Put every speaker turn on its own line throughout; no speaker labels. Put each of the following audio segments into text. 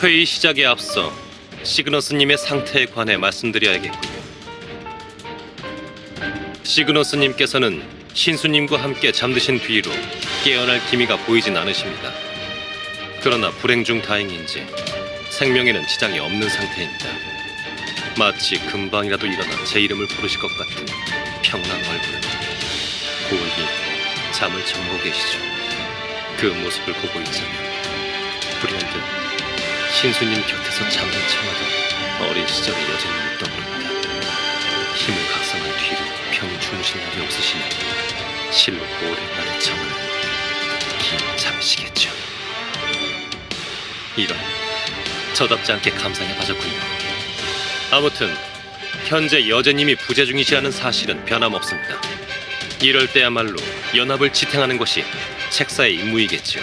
회의 시작에 앞서 시그너스님의 상태에 관해 말씀드려야겠군요. 시그너스님께서는 신수님과 함께 잠드신 뒤로 깨어날 기미가 보이진 않으십니다. 그러나 불행 중 다행인지 생명에는 지장이 없는 상태입니다. 마치 금방이라도 일어나 제 이름을 부르실 것 같은 평온한 얼굴. 고은히 잠을 청하고 계시죠. 그 모습을 보고 있자면 불현듯 신수님 곁에서 잠을 청하던 어린 시절의 여자님이 떠오릅니다. 힘을 각성한 뒤로 편히 주무실 날이 없으시니 실로 오랜만에 청하는 긴 잠이시겠죠. 이런, 저답지 않게 감상에 빠졌군요. 아무튼 현재 여제님이 부재 중이시라는 사실은 변함없습니다. 이럴 때야말로 연합을 지탱하는 것이 책사의 임무이겠죠.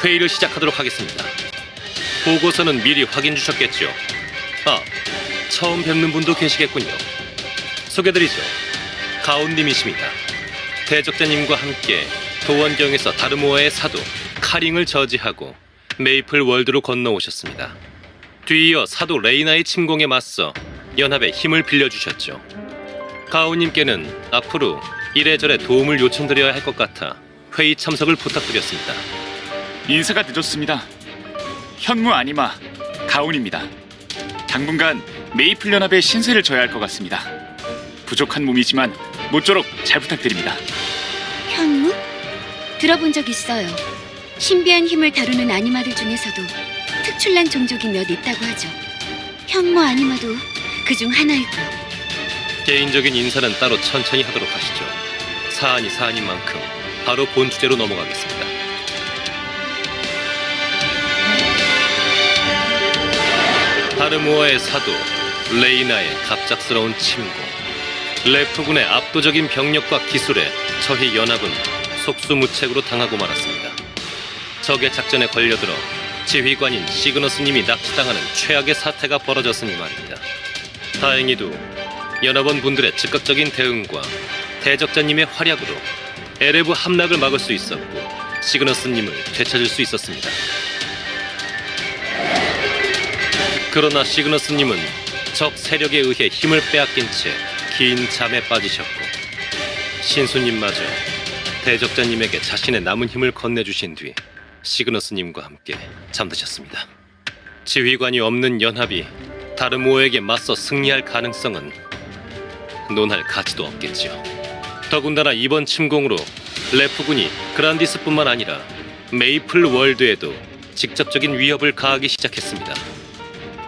회의를 시작하도록 하겠습니다. 보고서는 미리 확인 주셨겠죠. 처음 뵙는 분도 계시겠군요. 소개드리죠. 가온님이십니다. 대적자님과 함께 도원경에서 다르모아의 사도 카링을 저지하고 메이플 월드로 건너오셨습니다. 뒤이어 사도 레이나의 침공에 맞서 연합에 힘을 빌려주셨죠. 가온님께는 앞으로 이래저래 도움을 요청드려야 할 것 같아 회의 참석을 부탁드렸습니다.
인사가 늦었습니다. 현무 아니마 가온입니다. 당분간 메이플 연합의 신세를 져야 할 것 같습니다. 부족한 몸이지만 모쪼록 잘 부탁드립니다.
현무? 들어본 적 있어요. 신비한 힘을 다루는 아니마들 중에서도 특출난 종족이 몇 있다고 하죠. 현무 아니마도 그중 하나이고요.
개인적인 인사는 따로 천천히 하도록 하시죠. 사안이 사안인 만큼 바로 본 주제로 넘어가겠습니다. 다르모아의 사도 레이나의 갑작스러운 침공, 레프군의 압도적인 병력과 기술에 저희 연합은 속수무책으로 당하고 말았습니다. 적의 작전에 걸려들어 지휘관인 시그너스님이 납치당하는 최악의 사태가 벌어졌으니 말입니다. 다행히도 연합원 분들의 즉각적인 대응과 대적자님의 활약으로 에레브 함락을 막을 수 있었고 시그너스님을 되찾을 수 있었습니다. 그러나 시그너스님은 적 세력에 의해 힘을 빼앗긴 채 긴 잠에 빠지셨고 신수님마저 대적자님에게 자신의 남은 힘을 건네주신 뒤 시그너스님과 함께 잠드셨습니다. 지휘관이 없는 연합이 다르모에게 맞서 승리할 가능성은 논할 가치도 없겠지요. 더군다나 이번 침공으로 레프군이 그란디스뿐만 아니라 메이플 월드에도 직접적인 위협을 가하기 시작했습니다.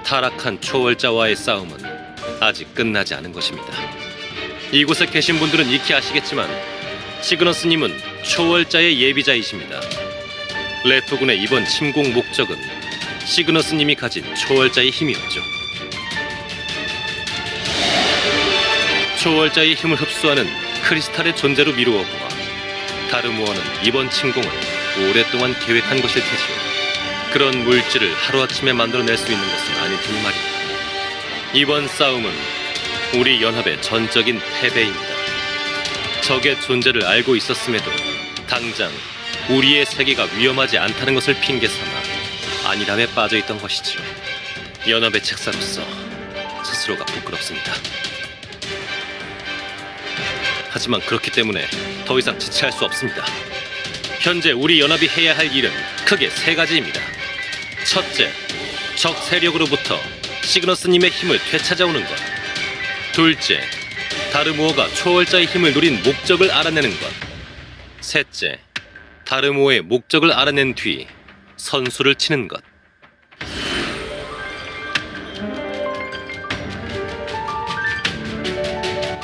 타락한 초월자와의 싸움은 아직 끝나지 않은 것입니다. 이곳에 계신 분들은 익히 아시겠지만 시그너스님은 초월자의 예비자이십니다. 레프군의 이번 침공 목적은 시그너스님이 가진 초월자의 힘이었죠. 초월자의 힘을 흡수하는 크리스탈의 존재로 미루어 보아 다르모어는 이번 침공을 오랫동안 계획한 것일 테지요. 그런 물질을 하루아침에 만들어낼 수 있는 것은 아닐 테니 말입니다. 이번 싸움은 우리 연합의 전적인 패배입니다. 적의 존재를 알고 있었음에도 당장 우리의 세계가 위험하지 않다는 것을 핑계삼아 안일함에 빠져있던 것이지요. 연합의 책사로서 스스로가 부끄럽습니다. 하지만 그렇기 때문에 더 이상 지체할 수 없습니다. 현재 우리 연합이 해야 할 일은 크게 세 가지입니다. 첫째, 적 세력으로부터 시그너스님의 힘을 되찾아오는 것. 둘째, 다르모어가 초월자의 힘을 누린 목적을 알아내는 것. 셋째, 다르모어의 목적을 알아낸 뒤 선수를 치는 것.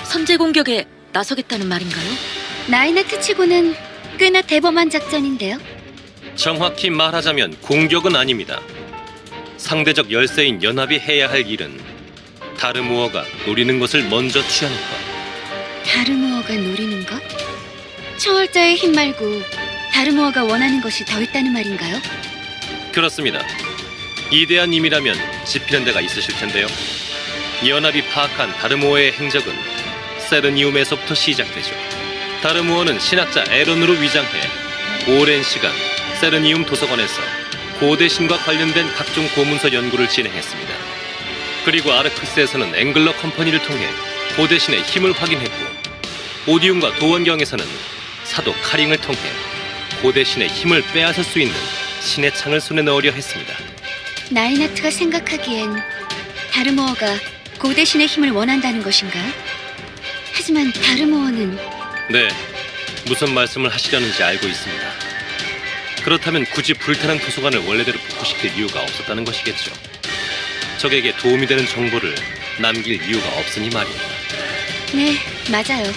선제 공격에 나서겠다는 말인가요?
나이나트 치고는 꽤나 대범한 작전인데요.
정확히 말하자면 공격은 아닙니다. 상대적 열세인 연합이 해야 할 일은 다르모어가 노리는 것을 먼저 취하는 것.
다르모어가 노리는 것? 초월자의 힘 말고 다르모어가 원하는 것이 더 있다는 말인가요?
그렇습니다. 이대한 임이라면 짚히는 데가 있으실 텐데요. 연합이 파악한 다르모어의 행적은 세르니움에서부터 시작되죠. 다르모어는 신학자 에런으로 위장해 오랜 시간 세르니움 도서관에서 고대신과 관련된 각종 고문서 연구를 진행했습니다. 그리고 아르크스에서는 앵글러 컴퍼니를 통해 고대신의 힘을 확인했고, 오디움과 도원경에서는 사도 카링을 통해 고대신의 힘을 빼앗을 수 있는 신의 창을 손에 넣으려 했습니다.
나이나트가 생각하기엔 다르모어가 고대신의 힘을 원한다는 것인가? 하지만 다르모어는
네, 무슨 말씀을 하시려는지 알고 있습니다. 그렇다면 굳이 불타는 도서관을 원래대로 복구시킬 이유가 없었다는 것이겠죠. 적에게 도움이 되는 정보를 남길 이유가 없으니 말입니다.
네, 맞아요.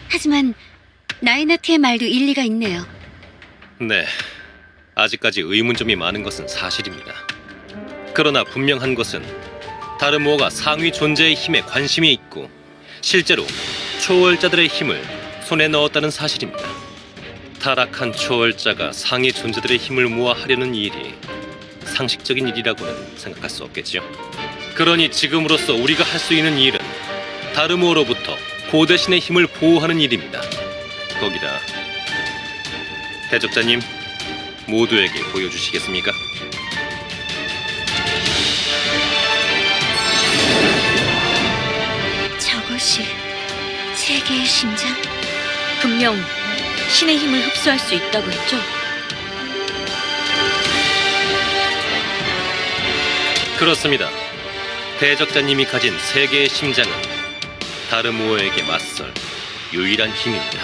하지만 나이나트의 말도 일리가 있네요.
네, 아직까지 의문점이 많은 것은 사실입니다. 그러나 분명한 것은 다르모어가 상위 존재의 힘에 관심이 있고 실제로 초월자들의 힘을 손에 넣었다는 사실입니다. 타락한 초월자가 상위 존재들의 힘을 모아 하려는 일이 상식적인 일이라고는 생각할 수 없겠지요. 그러니 지금으로서 우리가 할 수 있는 일은 다르모어로부터 고대신의 힘을 보호하는 일입니다. 거기다 해적자님, 모두에게 보여주시겠습니까?
저것이 세계의 심장?
분명 신의 힘을 흡수할 수 있다고 했죠?
그렇습니다. 대적자님이 가진 세계의 심장은 다르모어에게 맞설 유일한 힘입니다.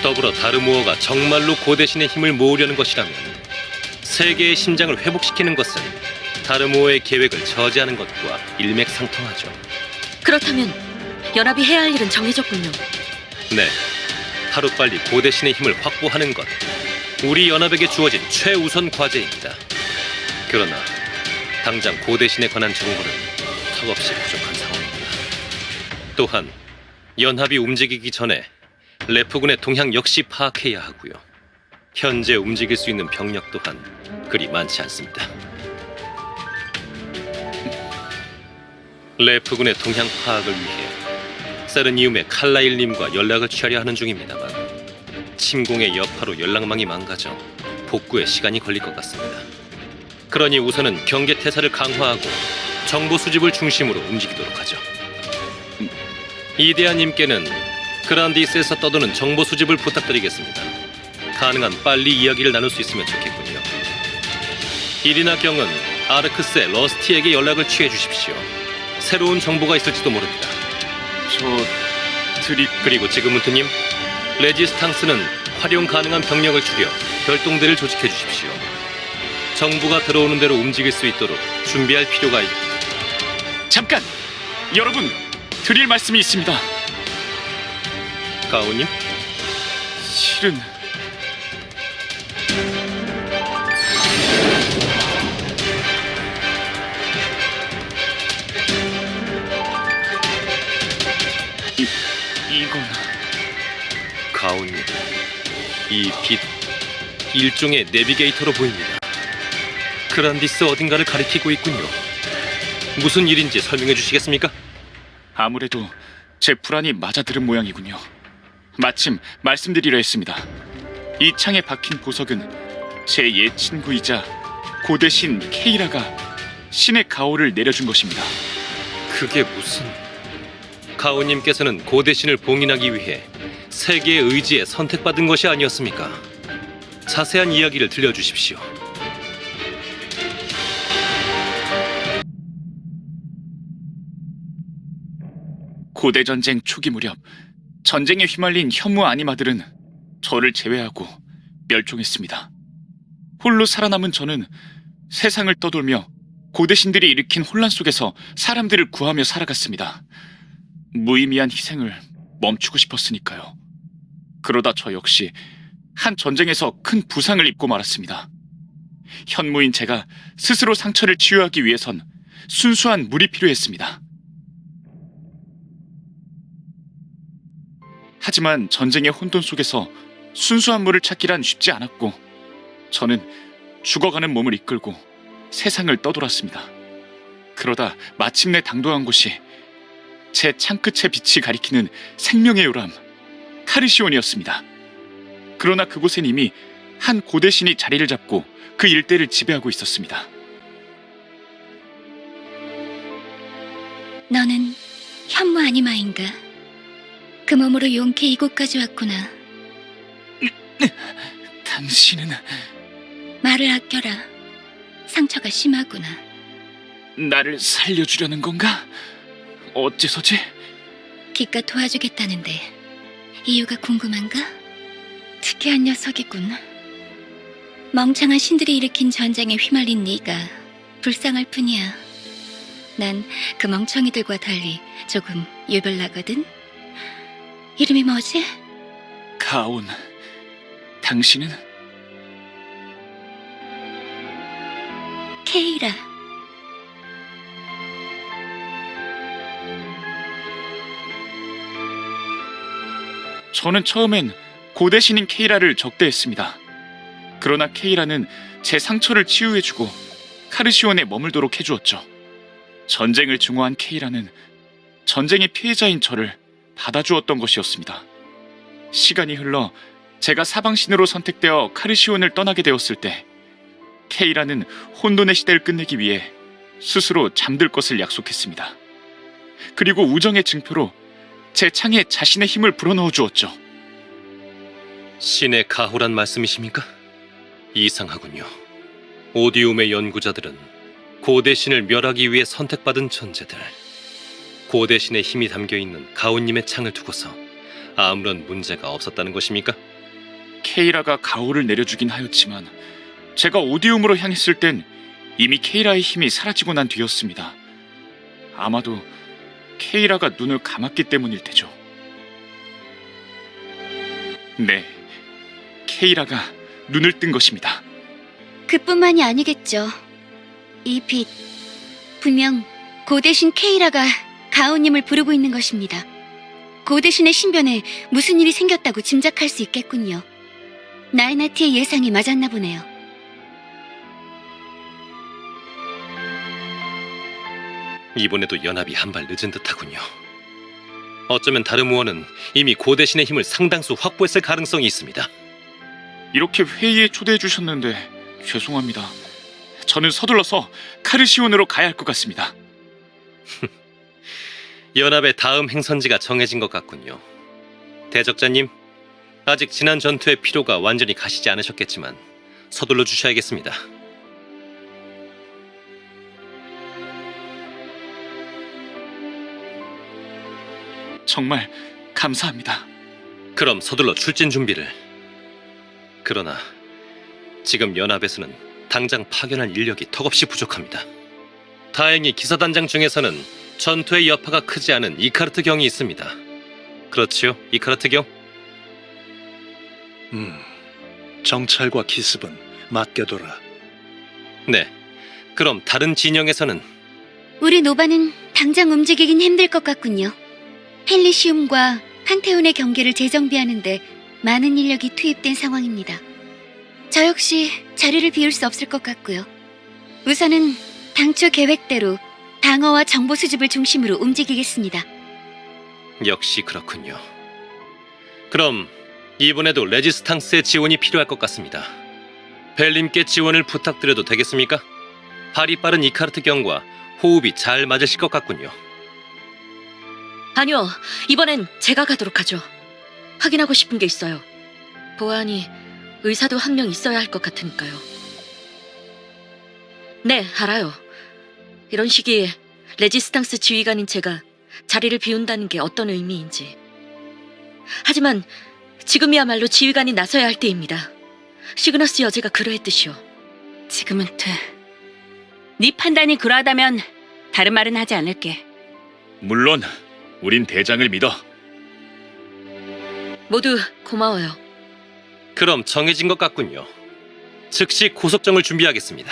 더불어 다르모어가 정말로 고대신의 힘을 모으려는 것이라면 세계의 심장을 회복시키는 것은 다르모어의 계획을 저지하는 것과 일맥상통하죠.
그렇다면 연합이 해야 할 일은 정해졌군요.
네, 하루빨리 고대신의 힘을 확보하는 것, 우리 연합에게 주어진 최우선 과제입니다. 그러나 당장 고대신에 관한 정보는 턱없이 부족한 상황입니다. 또한 연합이 움직이기 전에 레프군의 동향 역시 파악해야 하고요. 현재 움직일 수 있는 병력 또한 그리 많지 않습니다. 레프군의 동향 파악을 위해 세르니움의 칼라일님과 연락을 취하려 하는 중입니다만 침공의 여파로 연락망이 망가져 복구에 시간이 걸릴 것 같습니다. 그러니 우선은 경계 태세를 강화하고 정보 수집을 중심으로 움직이도록 하죠. 이데아님께는 그란디스에서 떠도는 정보 수집을 부탁드리겠습니다. 가능한 빨리 이야기를 나눌 수 있으면 좋겠군요. 이리나 경은 아르크스의 러스티에게 연락을 취해 주십시오. 새로운 정보가 있을지도 모릅니다. 그리고 지금은트님, 레지스탕스는 활용 가능한 병력을 줄여 별동대를 조직해 주십시오. 정부가 들어오는 대로 움직일 수 있도록 준비할 필요가
잠깐! 여러분, 드릴 말씀이 있습니다.
가오님?
실은 이건
가오님, 이 빛 일종의 내비게이터로 보입니다. 그란디스 어딘가를 가리키고 있군요. 무슨 일인지 설명해 주시겠습니까?
아무래도 제 불안이 맞아들은 모양이군요. 마침 말씀드리려 했습니다. 이 창에 박힌 보석은 제 옛 친구이자 고대신 케이라가 신의 가호를 내려준 것입니다.
그게 무슨... 가오님께서는 고대신을 봉인하기 위해 세계의 의지에 선택받은 것이 아니었습니까? 자세한 이야기를 들려주십시오.
고대 전쟁 초기 무렵 전쟁에 휘말린 현무 아니마들은 저를 제외하고 멸종했습니다. 홀로 살아남은 저는 세상을 떠돌며 고대신들이 일으킨 혼란 속에서 사람들을 구하며 살아갔습니다. 무의미한 희생을 멈추고 싶었으니까요. 그러다 저 역시 한 전쟁에서 큰 부상을 입고 말았습니다. 현무인 제가 스스로 상처를 치유하기 위해선 순수한 물이 필요했습니다. 하지만 전쟁의 혼돈 속에서 순수한 물을 찾기란 쉽지 않았고 저는 죽어가는 몸을 이끌고 세상을 떠돌았습니다. 그러다 마침내 당도한 곳이 제 창끝의 빛이 가리키는 생명의 요람 카르시온이었습니다. 그러나 그곳엔 이미 한 고대 신이 자리를 잡고 그 일대를 지배하고 있었습니다.
너는 현무 아니마인가? 그 몸으로 용케 이곳까지 왔구나.
당신은
말을 아껴라. 상처가 심하구나.
나를 살려주려는 건가? 어째서지?
기껏 도와주겠다는데 이유가 궁금한가? 특이한 녀석이군. 멍청한 신들이 일으킨 전쟁에 휘말린 네가 불쌍할 뿐이야. 난 그 멍청이들과 달리 조금 유별나거든. 이름이 뭐지?
가온. 당신은?
케이라.
저는 처음엔 고대 신인 케이라를 적대했습니다. 그러나 케이라는 제 상처를 치유해주고 카르시온에 머물도록 해주었죠. 전쟁을 증오한 케이라는 전쟁의 피해자인 저를 받아주었던 것이었습니다. 시간이 흘러 제가 사방신으로 선택되어 카르시온을 떠나게 되었을 때 케이라는 혼돈의 시대를 끝내기 위해 스스로 잠들 것을 약속했습니다. 그리고 우정의 증표로 제 창에 자신의 힘을 불어넣어 주었죠.
신의 가호란 말씀이십니까? 이상하군요. 오디움의 연구자들은 고대 신을 멸하기 위해 선택받은 존재들. 고대 신의 힘이 담겨있는 가온님의 창을 두고서 아무런 문제가 없었다는 것입니까?
케이라가 가오를 내려주긴 하였지만 제가 오디움으로 향했을 땐 이미 케이라의 힘이 사라지고 난 뒤였습니다. 아마도 케이라가 눈을 감았기 때문일 테죠. 네, 케이라가 눈을 뜬 것입니다.
그뿐만이 아니겠죠. 이 빛, 분명 고대신 케이라가 가오님을 부르고 있는 것입니다. 고대신의 신변에 무슨 일이 생겼다고 짐작할 수 있겠군요. 나에나티의 예상이 맞았나 보네요.
이번에도 연합이 한 발 늦은 듯하군요. 어쩌면 다르무어는 이미 고대신의 힘을 상당수 확보했을 가능성이 있습니다.
이렇게 회의에 초대해 주셨는데 죄송합니다. 저는 서둘러서 카르시온으로 가야 할 것 같습니다.
연합의 다음 행선지가 정해진 것 같군요. 대적자님, 아직 지난 전투의 피로가 완전히 가시지 않으셨겠지만 서둘러 주셔야겠습니다.
정말 감사합니다.
그럼 서둘러 출진 준비를. 그러나 지금 연합에서는 당장 파견할 인력이 턱없이 부족합니다. 다행히 기사단장 중에서는 전투의 여파가 크지 않은 이카르트 경이 있습니다. 그렇지요, 이카르트 경?
정찰과 기습은 맡겨둬라.
네. 그럼 다른 진영에서는
우리 노바는 당장 움직이긴 힘들 것 같군요. 헬리시움과 판테온의 경계를 재정비하는데 많은 인력이 투입된 상황입니다. 저 역시 자리를 비울 수 없을 것 같고요. 우선은 당초 계획대로 방어와 정보 수집을 중심으로 움직이겠습니다.
역시 그렇군요. 그럼 이번에도 레지스탕스의 지원이 필요할 것 같습니다. 벨님께 지원을 부탁드려도 되겠습니까? 발이 빠른 이카르트 경과 호흡이 잘 맞으실 것 같군요.
아니요, 이번엔 제가 가도록 하죠. 확인하고 싶은 게 있어요. 보아하니 의사도 한 명 있어야 할 것 같으니까요. 네, 알아요. 이런 시기에 레지스탕스 지휘관인 제가 자리를 비운다는 게 어떤 의미인지. 하지만 지금이야말로 지휘관이 나서야 할 때입니다. 시그너스 여제가 그러했듯이요.
지금은 돼. 네 판단이 그러하다면 다른 말은 하지 않을게.
물론 우린 대장을 믿어.
모두 고마워요.
그럼 정해진 것 같군요. 즉시 고속정을 준비하겠습니다.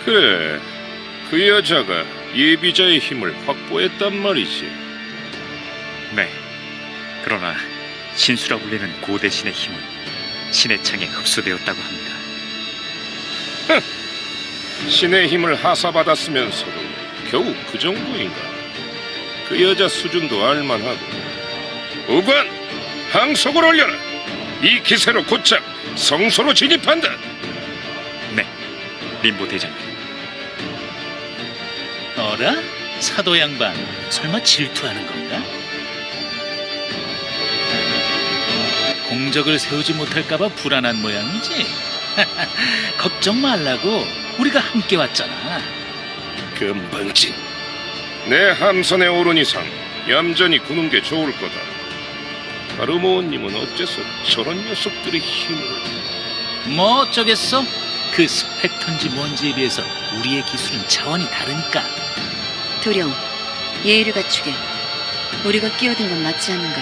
그래, 그 여자가 예비자의 힘을 확보했단 말이지.
네. 그러나 신수라 불리는 고대 신의 힘은 신의 창에 흡수되었다고 합니다.
신의 힘을 하사받았으면서도 겨우 그 정도인가? 그 여자 수준도 알만하고. 우관, 항속을 올려라. 이 기세로 곧장 성소로 진입한다.
네, 림보 대장님.
어라? 사도 양반, 설마 질투하는 건가? 공적을 세우지 못할까봐 불안한 모양이지? 걱정 말라고, 우리가 함께 왔잖아.
금방진. 내 함선에 오른 이상 얌전히 구는 게 좋을 거다. 가르모원님은 어째서 저런 녀석들의 힘을...
뭐 어쩌겠어? 그 스펙턴지 뭔지에 비해서 우리의 기술은 차원이 다르니까.
도령, 예의를 갖추게. 우리가 끼어든 건 맞지 않는가?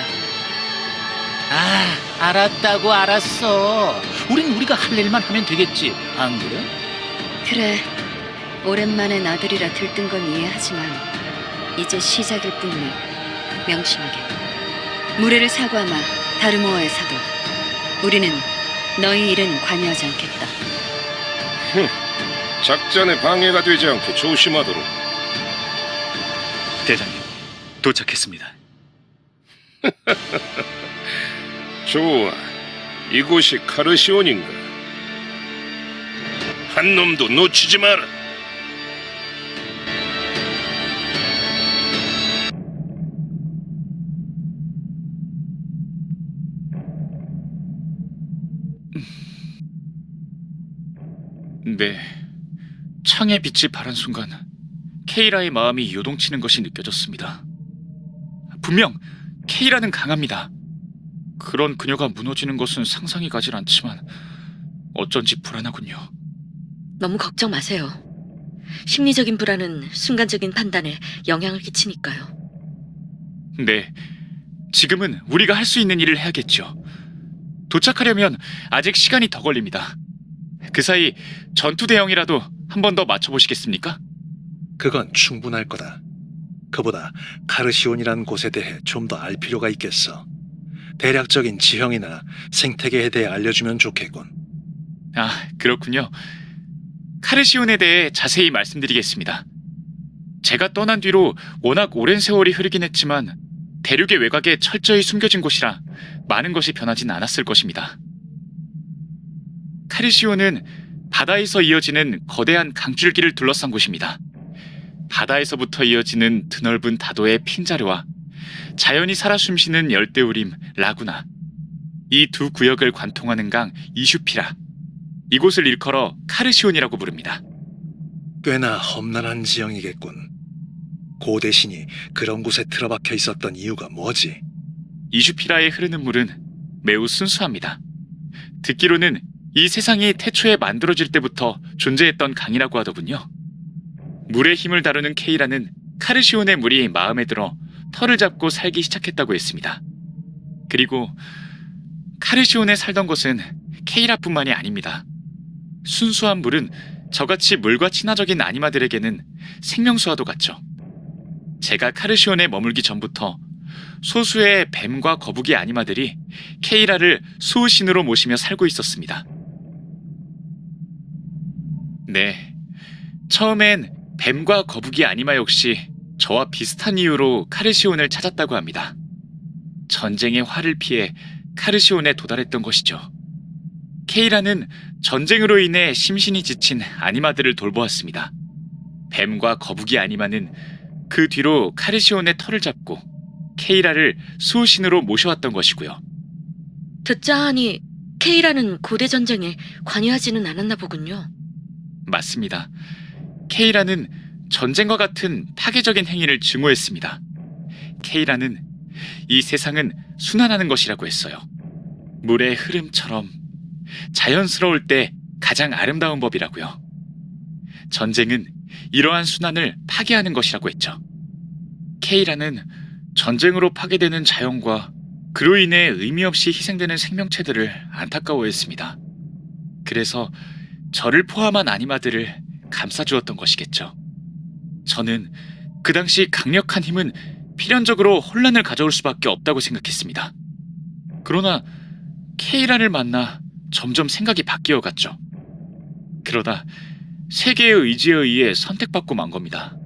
아, 알았다고 알았어. 우린 우리가 할 일만 하면 되겠지, 안 그래?
그래, 오랜만에 나들이라 들뜬 건 이해하지만 이제 시작일 뿐이니 명심하게. 무례를 사과하마, 다르모어의 사도. 우리는 너희 일은 관여하지 않겠다.
작전에 방해가 되지 않게 조심하도록.
대장님, 도착했습니다.
좋아, 이곳이 카르시온인가? 한 놈도 놓치지 마라.
네, 창에 빛이 바란 순간 케이라의 마음이 요동치는 것이 느껴졌습니다. 분명 케이라는 강합니다. 그런 그녀가 무너지는 것은 상상이 가질 않지만 어쩐지 불안하군요.
너무 걱정 마세요. 심리적인 불안은 순간적인 판단에 영향을 끼치니까요.
네, 지금은 우리가 할 수 있는 일을 해야겠죠. 도착하려면 아직 시간이 더 걸립니다. 그 사이 전투 대형이라도 한 번 더 맞춰보시겠습니까?
그건 충분할 거다. 그보다 카르시온이라는 곳에 대해 좀 더 알 필요가 있겠어. 대략적인 지형이나 생태계에 대해 알려주면 좋겠군.
아, 그렇군요. 카르시온에 대해 자세히 말씀드리겠습니다. 제가 떠난 뒤로 워낙 오랜 세월이 흐르긴 했지만 대륙의 외곽에 철저히 숨겨진 곳이라 많은 것이 변하진 않았을 것입니다. 카르시온은 바다에서 이어지는 거대한 강줄기를 둘러싼 곳입니다. 바다에서부터 이어지는 드넓은 다도의 핀자르와 자연이 살아 숨쉬는 열대우림 라구나, 이 두 구역을 관통하는 강 이슈피라, 이곳을 일컬어 카르시온이라고 부릅니다.
꽤나 험난한 지형이겠군. 고대신이 그런 곳에 틀어박혀 있었던 이유가 뭐지?
이슈피라에 흐르는 물은 매우 순수합니다. 듣기로는 이 세상이 태초에 만들어질 때부터 존재했던 강이라고 하더군요. 물의 힘을 다루는 케이라는 카르시온의 물이 마음에 들어 털을 잡고 살기 시작했다고 했습니다. 그리고 카르시온에 살던 것은 케이라뿐만이 아닙니다. 순수한 물은 저같이 물과 친화적인 아니마들에게는 생명수와도 같죠. 제가 카르시온에 머물기 전부터 소수의 뱀과 거북이 아니마들이 케이라를 수호신으로 모시며 살고 있었습니다. 네, 처음엔 뱀과 거북이 아니마 역시 저와 비슷한 이유로 카르시온을 찾았다고 합니다. 전쟁의 화를 피해 카르시온에 도달했던 것이죠. 케이라는 전쟁으로 인해 심신이 지친 아니마들을 돌보았습니다. 뱀과 거북이 아니마는 그 뒤로 카르시온의 털을 잡고 케이라를 수호신으로 모셔왔던 것이고요.
듣자 하니 케이라는 고대 전쟁에 관여하지는 않았나 보군요.
맞습니다. 케이라는 전쟁과 같은 파괴적인 행위를 증오했습니다. 케이라는 이 세상은 순환하는 것이라고 했어요. 물의 흐름처럼 자연스러울 때 가장 아름다운 법이라고요. 전쟁은 이러한 순환을 파괴하는 것이라고 했죠. 케이라는 전쟁으로 파괴되는 자연과 그로 인해 의미 없이 희생되는 생명체들을 안타까워했습니다. 그래서 저를 포함한 아니마들을 감싸주었던 것이겠죠. 저는 그 당시 강력한 힘은 필연적으로 혼란을 가져올 수밖에 없다고 생각했습니다. 그러나 케이라를 만나 점점 생각이 바뀌어갔죠. 그러다 세계의 의지에 의해 선택받고 만 겁니다.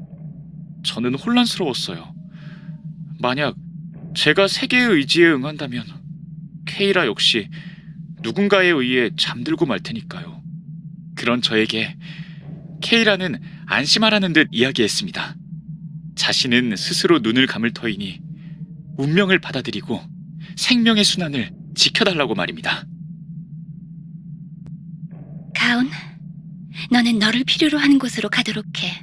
저는 혼란스러웠어요. 만약 제가 세계의 의지에 응한다면 케이라 역시 누군가에 의해 잠들고 말 테니까요. 그런 저에게 케이라는 안심하라는 듯 이야기했습니다. 자신은 스스로 눈을 감을 터이니 운명을 받아들이고 생명의 순환을 지켜달라고 말입니다.
가온, 너는 너를 필요로 하는 곳으로 가도록 해.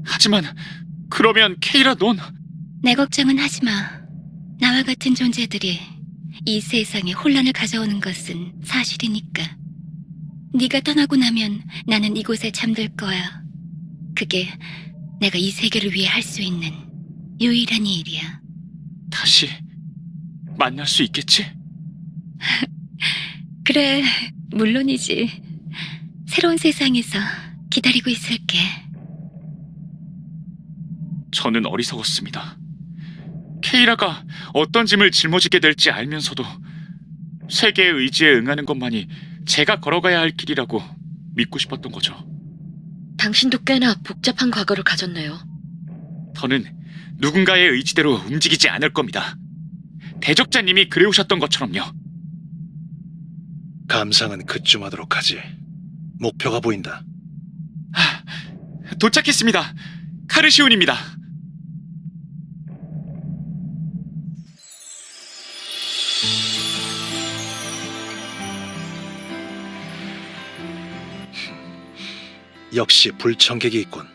하지만 그러면 케이라 넌
내 걱정은 하지 마. 나와 같은 존재들이 이 세상에 혼란을 가져오는 것은 사실이니까. 네가 떠나고 나면 나는 이곳에 잠들 거야. 그게 내가 이 세계를 위해 할 수 있는 유일한 일이야.
다시 만날 수 있겠지?
그래, 물론이지. 새로운 세상에서 기다리고 있을게.
저는 어리석었습니다. 케이라가 어떤 짐을 짊어지게 될지 알면서도 세계의 의지에 응하는 것만이 제가 걸어가야 할 길이라고 믿고 싶었던 거죠.
당신도 꽤나 복잡한 과거를 가졌네요.
저는 누군가의 의지대로 움직이지 않을 겁니다. 대적자님이 그래오셨던 것처럼요.
감상은 그쯤 하도록 하지. 목표가 보인다.
도착했습니다. 카르시온입니다.
역시 불청객이 있군.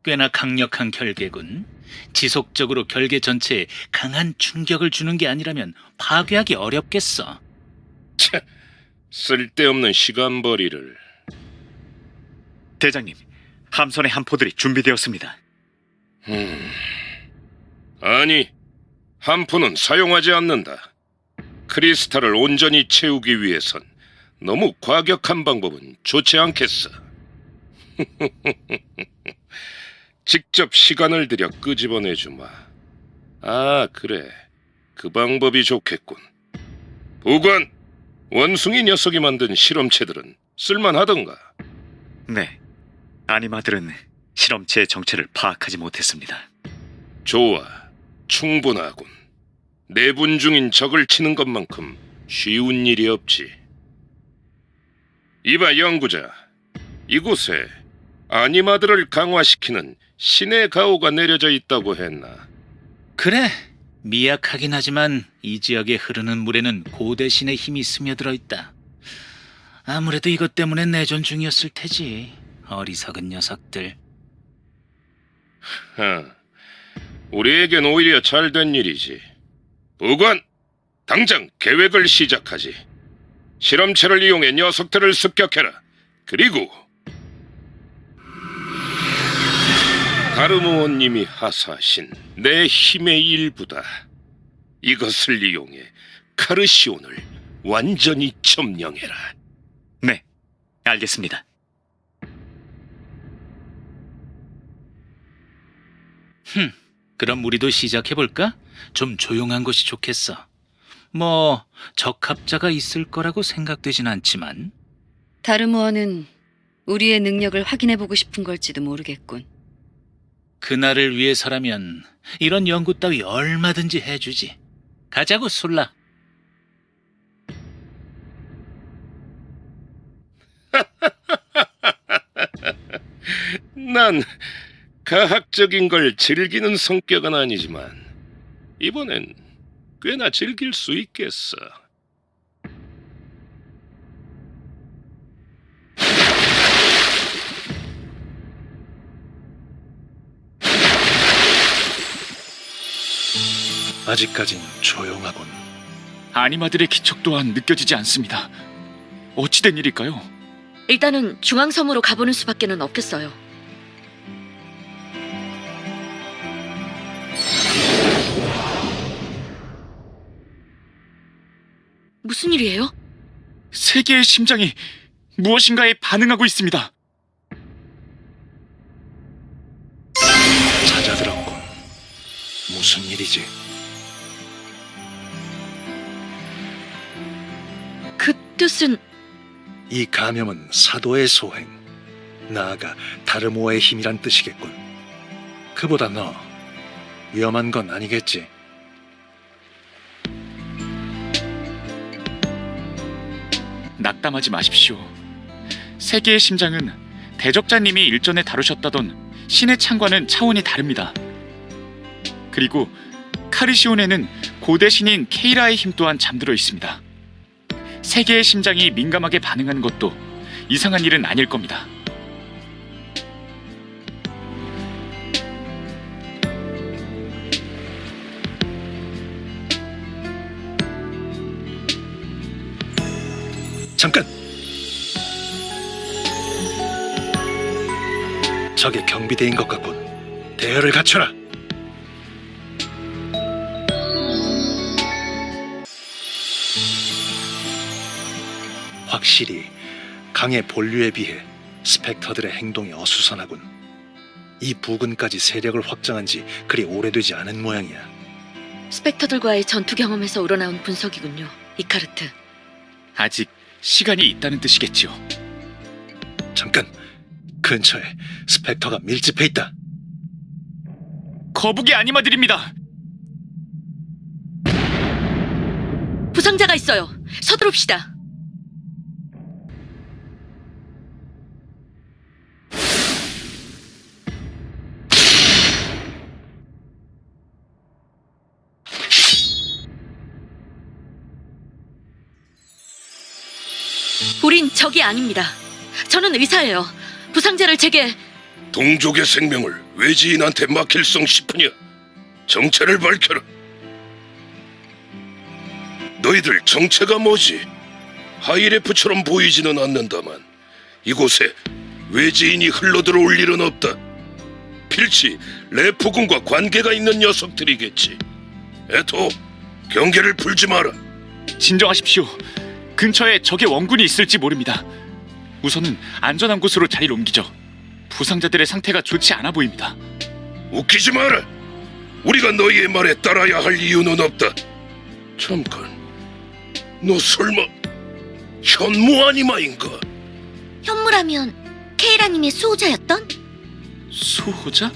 꽤나 강력한 결계군. 지속적으로 결계 전체에 강한 충격을 주는 게 아니라면 파괴하기 어렵겠어.
쓸데없는 시간벌이를.
대장님, 함선의 함포들이 준비되었습니다.
아니, 함포는 사용하지 않는다. 크리스탈을 온전히 채우기 위해선 너무 과격한 방법은 좋지 않겠어. 직접 시간을 들여 끄집어내주마. 아, 그래. 그 방법이 좋겠군. 보관! 원숭이 녀석이 만든 실험체들은 쓸만하던가?
네, 아니마들은 실험체의 정체를 파악하지 못했습니다.
좋아. 충분하군. 내분 중인 적을 치는 것만큼 쉬운 일이 없지. 이봐, 연구자. 이곳에 아니마들을 강화시키는 신의 가호가 내려져 있다고 했나?
그래, 미약하긴 하지만 이 지역에 흐르는 물에는 고대 신의 힘이 스며들어 있다. 아무래도 이것 때문에 내전 중이었을 테지. 어리석은 녀석들.
우리에겐 오히려 잘된 일이지. 보관! 당장 계획을 시작하지. 실험체를 이용해 녀석들을 습격해라. 그리고 다르모원님이 하사하신 내 힘의 일부다. 이것을 이용해 카르시온을 완전히 점령해라.
네, 알겠습니다.
그럼 우리도 시작해볼까? 좀 조용한 곳이 좋겠어. 뭐 적합자가 있을 거라고 생각되진 않지만.
다르모어는 우리의 능력을 확인해보고 싶은 걸지도 모르겠군.
그날을 위해서라면 이런 연구 따위 얼마든지 해주지. 가자고, 술라.
난 가학적인 걸 즐기는 성격은 아니지만 이번엔 꽤나 즐길 수 있겠어.
아직까진 조용하군.
아니마들의 기척 또한 느껴지지 않습니다. 어찌된 일일까요?
일단은 중앙섬으로 가보는 수밖에는 없겠어요. 무슨 일이에요?
세계의 심장이 무엇인가에 반응하고 있습니다.
찾아들었군. 무슨 일이지?
뜻은
이 감염은 사도의 소행, 나아가 다르모아의 힘이란 뜻이겠군. 그보다 너 위험한 건 아니겠지?
낙담하지 마십시오. 세계의 심장은 대적자님이 일전에 다루셨다던 신의 창과는 차원이 다릅니다. 그리고 카르시온에는 고대 신인 케이라의 힘 또한 잠들어 있습니다. 세계의 심장이 민감하게 반응하는 것도 이상한 일은 아닐 겁니다.
잠깐! 저게 경비대인 것 같군. 대열을 갖춰라! 확실히 강의 본류에 비해 스펙터들의 행동이 어수선하군. 이 부근까지 세력을 확장한 지 그리 오래되지 않은 모양이야.
스펙터들과의 전투 경험에서 우러나온 분석이군요, 이카르트.
아직 시간이 있다는 뜻이겠지요.
잠깐! 근처에 스펙터가 밀집해 있다.
거북이 아니마들입니다.
부상자가 있어요. 서두릅시다. 우린 적이 아닙니다. 저는 의사예요. 부상자를 제게...
동족의 생명을 외지인한테 맡길성 싶으냐? 정체를 밝혀라. 너희들 정체가 뭐지? 하이레프처럼 보이지는 않는다만 이곳에 외지인이 흘러들어올 일은 없다. 필시 레프군과 관계가 있는 녀석들이겠지. 에토, 경계를 풀지 마라.
진정하십시오. 근처에 적의 원군이 있을지 모릅니다. 우선은 안전한 곳으로 자리를 옮기죠. 부상자들의 상태가 좋지 않아 보입니다.
웃기지 마라. 우리가 너희의 말에 따라야 할 이유는 없다. 잠깐, 너 설마 현무 아니마인가?
현무라면 케이라님의 수호자였던?
수호자?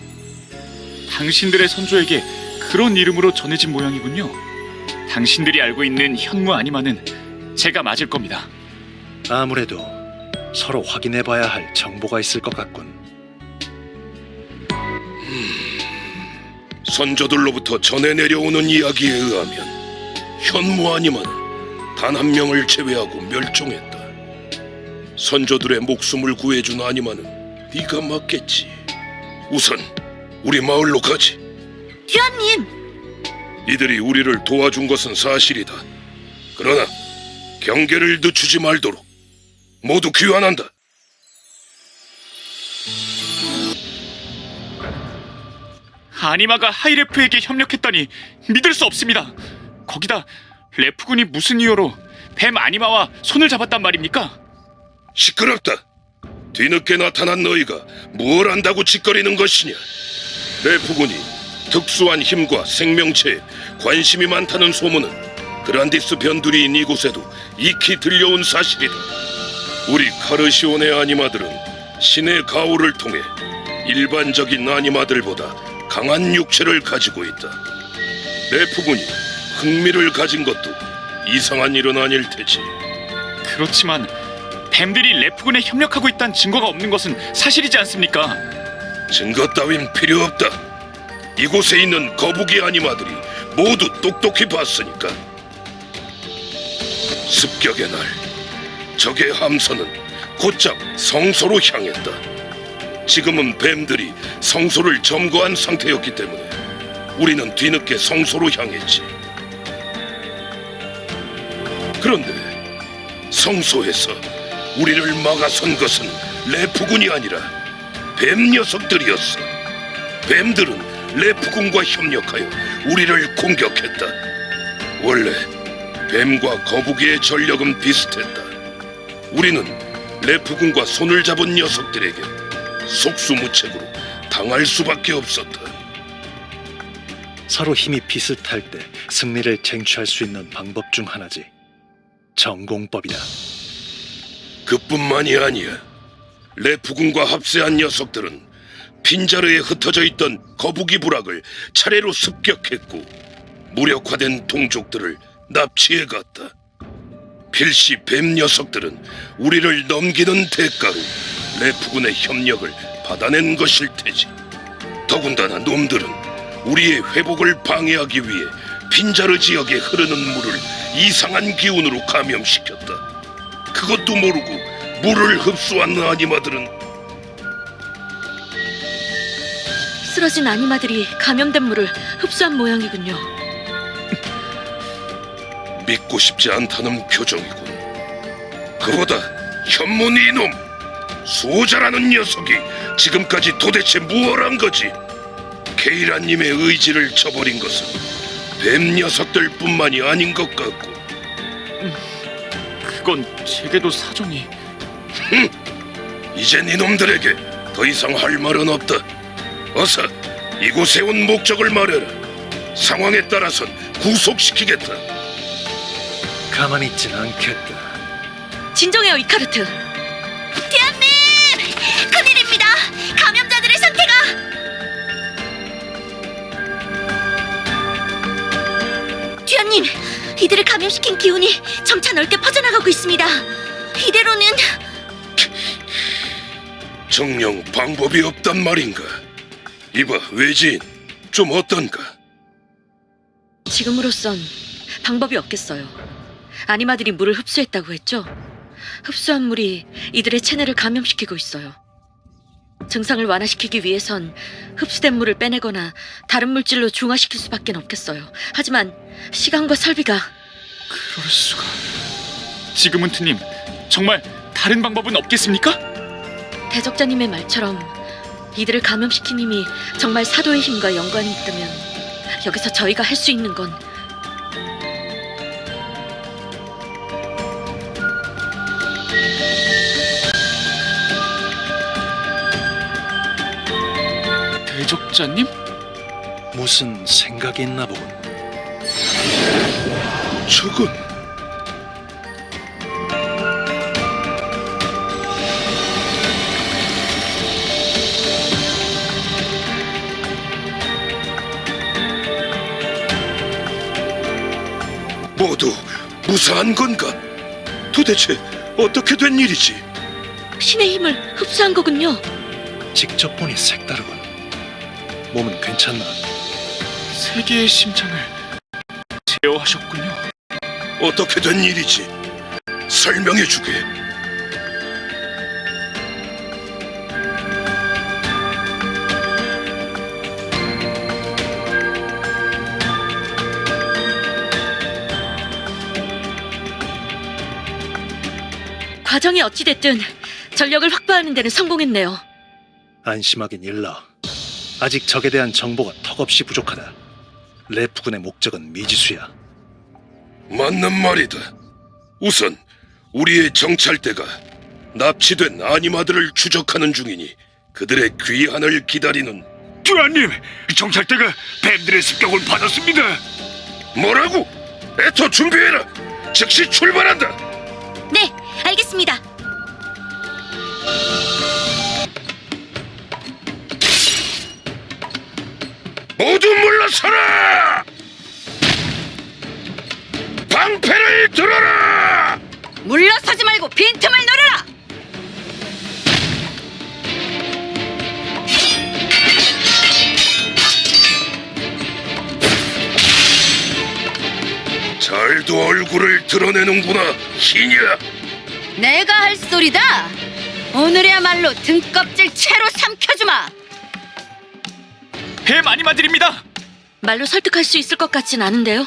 당신들의 선조에게 그런 이름으로 전해진 모양이군요. 당신들이 알고 있는 현무 아니마는 제가 맞을 겁니다.
아무래도 서로 확인해봐야 할 정보가 있을 것 같군.
선조들로부터 전해 내려오는 이야기에 의하면 현무 아니마는 단 한 명을 제외하고 멸종했다. 선조들의 목숨을 구해준 아니마는 네가 맞겠지. 우선 우리 마을로 가지.
듀안님!
이들이 우리를 도와준 것은 사실이다. 그러나 경계를 늦추지 말도록 모두 귀환한다.
아니마가 하이레프에게 협력했다니 믿을 수 없습니다. 거기다 레프군이 무슨 이유로 뱀 아니마와 손을 잡았단 말입니까?
시끄럽다. 뒤늦게 나타난 너희가 뭘 안다고 짓거리는 것이냐. 레프군이 특수한 힘과 생명체에 관심이 많다는 소문은 그란디스 변두리인 이곳에도 익히 들려온 사실이다. 우리 카르시온의 아니마들은 신의 가호를 통해 일반적인 아니마들보다 강한 육체를 가지고 있다. 레프군이 흥미를 가진 것도 이상한 일은 아닐 테지.
그렇지만 뱀들이 레프군에 협력하고 있다는 증거가 없는 것은 사실이지 않습니까?
증거 따윈 필요 없다. 이곳에 있는 거북이 아니마들이 모두 똑똑히 봤으니까. 습격의 날 적의 함선은 곧장 성소로 향했다. 지금은 뱀들이 성소를 점거한 상태였기 때문에 우리는 뒤늦게 성소로 향했지. 그런데 성소에서 우리를 막아선 것은 레프군이 아니라 뱀 녀석들이었어. 뱀들은 레프군과 협력하여 우리를 공격했다. 원래 뱀과 거북이의 전력은 비슷했다. 우리는 레프군과 손을 잡은 녀석들에게 속수무책으로 당할 수밖에 없었다.
서로 힘이 비슷할 때 승리를 쟁취할 수 있는 방법 중 하나지. 전공법이다.
그뿐만이 아니야. 레프군과 합세한 녀석들은 핀자르에 흩어져 있던 거북이 부락을 차례로 습격했고 무력화된 동족들을 납치해 갔다. 필시 뱀 녀석들은 우리를 넘기는 대가로 레프군의 협력을 받아낸 것일 테지. 더군다나 놈들은 우리의 회복을 방해하기 위해 핀자르 지역에 흐르는 물을 이상한 기운으로 감염시켰다. 그것도 모르고 물을 흡수한 아니마들은
쓰러진 아니마들이 감염된 물을 흡수한 모양이군요.
믿고 싶지 않다는 표정이군. 그보다 현문 이놈! 수호자라는 녀석이 지금까지 도대체 무엇 한 거지? 케이라님의 의지를 저버린 것은 뱀 녀석들뿐만이 아닌 것 같고.
그건 제게도 사정이...
이젠 이놈들에게 더 이상 할 말은 없다. 어서 이곳에 온 목적을 말해라. 상황에 따라선 구속시키겠다.
가만히 있진 않겠다.
진정해요, 이카르트.
대한님! 큰일입니다. 감염자들의 상태가...
듀안님, 이들을 감염시킨 기운이 점차 넓게 퍼져나가고 있습니다. 이대로는...
정녕 방법이 없단 말인가? 이봐, 외지인, 좀 어떤가?
지금으로선 방법이 없겠어요. 아니마들이 물을 흡수했다고 했죠? 흡수한 물이 이들의 체내를 감염시키고 있어요. 증상을 완화시키기 위해선 흡수된 물을 빼내거나 다른 물질로 중화시킬 수밖에 없겠어요. 하지만 시간과 설비가...
그럴 수가... 지금은트님, 정말 다른 방법은 없겠습니까?
대적자님의 말처럼 이들을 감염시킨 힘이 정말 사도의 힘과 연관이 있다면 여기서 저희가 할 수 있는 건
대적자님?
무슨 생각이 있나 보군.
저건... 모두 무사한 건가? 도대체 어떻게 된 일이지?
신의 힘을 흡수한 거군요.
직접 보니 색다르군. 몸은 괜찮나?
세계의 심장을 제어하셨군요.
어떻게 된 일이지? 설명해 주게.
과정이 어찌됐든 전력을 확보하는 데는 성공했네요.
안심하긴 일러. 아직 적에 대한 정보가 턱없이 부족하다. 레프군의 목적은 미지수야.
맞는 말이다. 우선 우리의 정찰대가 납치된 아니마들을 추적하는 중이니 그들의 귀환을 기다리는...
듀안님, 정찰대가 뱀들의 습격을 받았습니다.
뭐라고? 에터 준비해라. 즉시 출발한다.
네, 알겠습니다.
모두 물러서라! 방패를 들어라!
물러서지 말고 빈틈을 노려라!
잘도 얼굴을 드러내는구나, 희냐.
내가 할 소리다! 오늘이야말로 등껍질 채로 삼켜주마!
뱀 아니마들입니다.
말로 설득할 수 있을 것 같진 않은데요.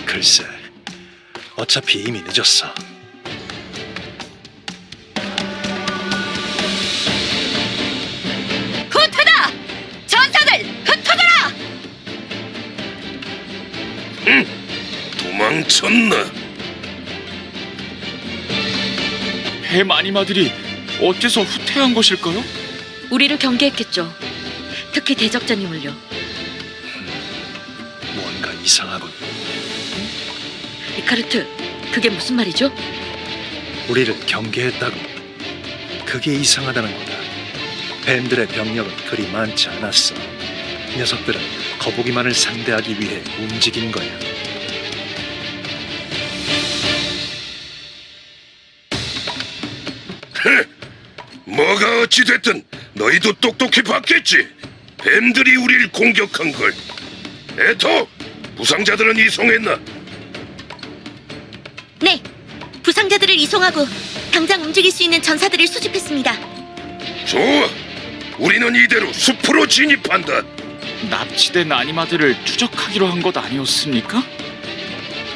글쎄, 어차피 이미 늦었어.
후퇴다! 전사들 흩어져라!
도망쳤나?
뱀 아니마들이 어째서 후퇴한 것일까요?
우리를 경계했겠죠. 특히 대적자님을요.
뭔가 이상하군.
이카르트, 그게 무슨 말이죠?
우리를 경계했다고. 그게 이상하다는 거다. 뱀들의 병력은 그리 많지 않았어. 녀석들은 거북이만을 상대하기 위해 움직인 거야.
뭐가 어찌됐든 너희도 똑똑히 봤겠지. 뱀들이 우리를 공격한 걸. 에토, 부상자들은 이송했나?
네, 부상자들을 이송하고 당장 움직일 수 있는 전사들을 수집했습니다.
좋아. 우리는 이대로 숲으로 진입한다.
납치된 아니마들을 추적하기로 한 것 아니었습니까?